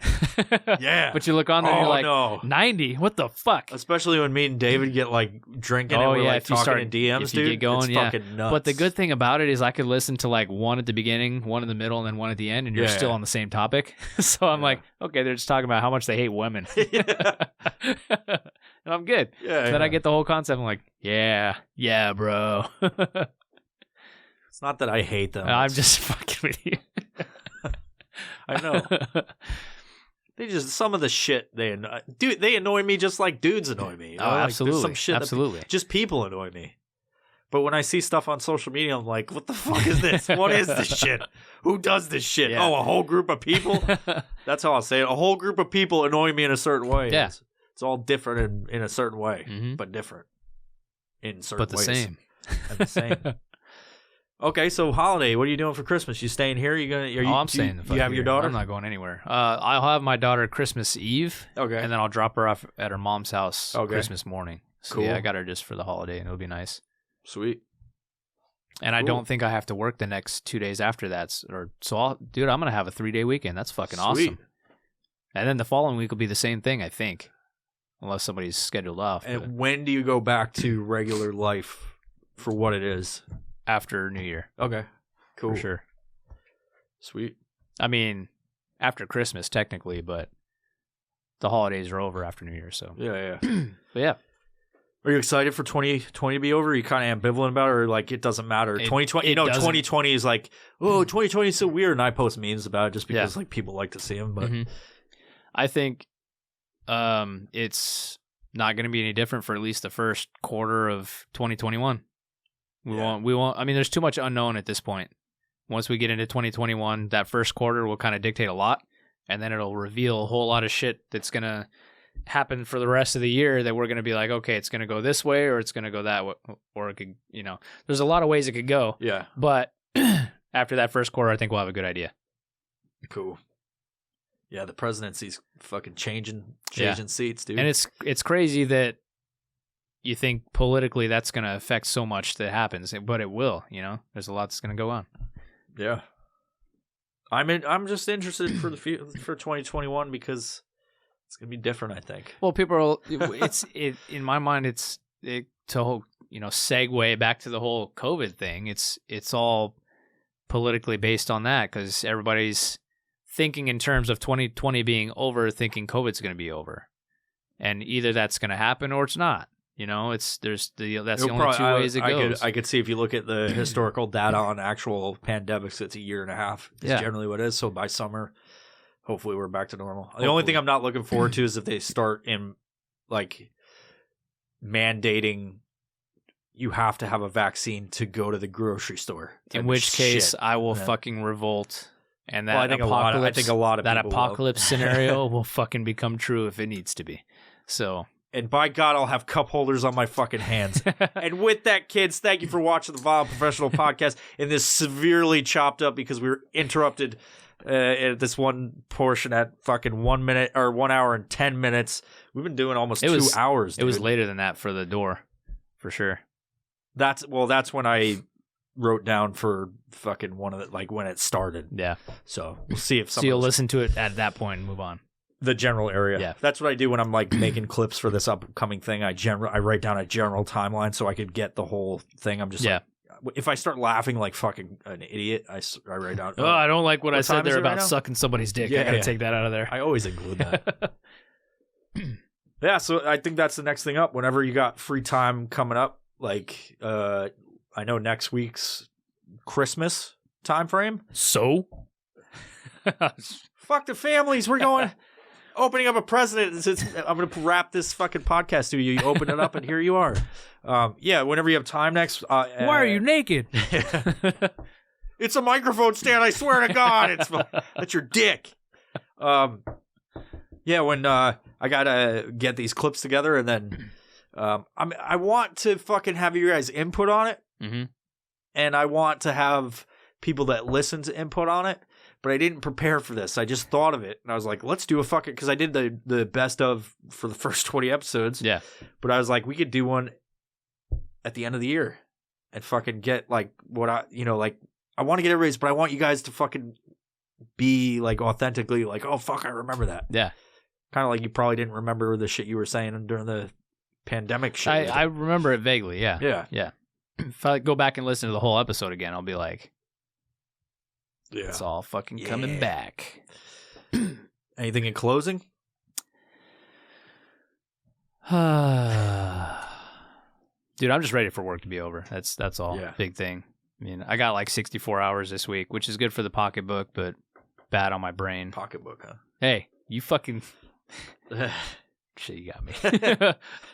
Yeah. But you look on there and Oh, you're like, no. 90? What the fuck? Especially when me and David get like drinking and we're like if you talking start in DMs, if you dude. get going, it's yeah. fucking nuts. But the good thing about it is I could listen to like one at the beginning, one in the middle, and then one at the end, and you're Yeah. still on the same topic. So I'm like, okay, they're just talking about how much they hate women. Yeah. And I'm good. Yeah, Then I yeah. get the whole concept. I'm like, yeah, bro. It's not that I hate them. I'm It's- just fucking with you. I know. They just some of the shit they annoy me just like dudes annoy me. You know? Oh, Like, there's absolutely. some shit that Absolutely. just people annoy me. But when I see stuff on social media, I'm like, what the fuck is this? What is this shit? Who does this shit? Yeah. Oh, a whole group of people? That's how I'll say it. A whole group of people annoy me in a certain way. Yeah. It's all different in a certain way, Mhm. but different in certain But the ways. same. And the same. Okay, so holiday, what are you doing for Christmas? You staying here? I'm staying. You have your daughter? I'm not going anywhere. I'll have my daughter Christmas Eve, Okay. and then I'll drop her off at her mom's house Okay. Christmas morning. So Cool. yeah, I got her just for the holiday, and it'll be nice. Sweet. And I don't think I have to work the next 2 days after that. I'm going to have a 3-day weekend. That's fucking awesome. And then the following week will be the same thing, I think. Unless somebody's scheduled off. And when do you go back to regular life for what it is? After New Year. Okay. Cool. For sure. Sweet. I mean, after Christmas, technically, but the holidays are over after New Year, so. Yeah. But yeah. Are you excited for 2020 to be over? Are you kind of ambivalent about it, or like it doesn't matter? 2020, 2020 is like, 2020 is so weird, and I post memes about it just because like people like to see them. But I think it's not going to be any different for at least the first quarter of 2021. We won't. I mean, there's too much unknown at this point. Once we get into 2021, that first quarter will kind of dictate a lot, and then it'll reveal a whole lot of shit that's going to happen for the rest of the year that we're going to be like, okay, it's going to go this way or it's going to go that way, or it could, there's a lot of ways it could go. Yeah. But after that first quarter, I think we'll have a good idea. Cool. Yeah, the presidency's fucking changing seats, dude. And it's crazy that you think politically that's going to affect so much that happens, but it will, there's a lot that's going to go on. Yeah. I'm just interested for for 2021 because it's gonna be different, I think. Well, people are. In my mind, to segue back to the whole COVID thing. It's all politically based on that because everybody's thinking in terms of 2020 being over, thinking COVID's going to be over, and either that's going to happen or it's not. That's the only two ways it goes. I could see if you look at the historical data on actual pandemics, it's a year and a half. Is generally what it is. So by summer, hopefully we're back to normal. The only thing I'm not looking forward to is if they start in like mandating you have to have a vaccine to go to the grocery store. In which case, I will fucking revolt. And that I think a lot of that people apocalypse scenario will fucking become true if it needs to be. So. And by God, I'll have cup holders on my fucking hands. And with that, kids, thank you for watching the Violent Professional Podcast in this severely chopped up because we were interrupted at this one portion at fucking 1 minute or 1 hour and 10 minutes. We've been doing almost 2 hours. Dude. It was later than that for the door, for sure. That's when I wrote down for fucking one of the, like when it started. Yeah. So we'll see if so you'll listen to it at that point and move on. The general area. Yeah. That's what I do when I'm like making clips for this upcoming thing. I write down a general timeline so I could get the whole thing. I'm just like, if I start laughing like fucking an idiot, I write down. I don't like what I said there about sucking somebody's dick. I gotta take that out of there. I always include that. Yeah, so I think that's the next thing up. Whenever you got free time coming up, like I know next week's Christmas time frame. So fuck the families. We're going. Opening up a president. I'm going to wrap this fucking podcast to you. You open it up and here you are. Whenever you have time next. Why are you naked? It's a microphone stand. I swear to God. That's your dick. When I got to get these clips together and then I want to fucking have you guys input on it. Mm-hmm. And I want to have people that listen to input on it. But I didn't prepare for this. I just thought of it. And I was like, let's do a fucking... Because I did the best of for the first 20 episodes. Yeah. But I was like, we could do one at the end of the year. And fucking get like what I want to get everybody's... But I want you guys to fucking be like authentically like, oh, fuck, I remember that. Yeah. Kind of like you probably didn't remember the shit you were saying during the pandemic shit. I remember it vaguely, yeah. Yeah. Yeah. If I go back and listen to the whole episode again, I'll be like... Yeah. It's all fucking coming back. Anything in closing? Dude, I'm just ready for work to be over. That's all. Yeah. Big thing. I mean, I got like 64 hours this week, which is good for the pocketbook, but bad on my brain. Pocketbook, huh? Hey, you fucking... Shit, you got me.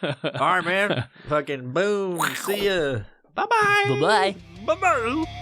All right, man. Fucking boom. See ya. Bye-bye. Bye-bye. Bye-bye.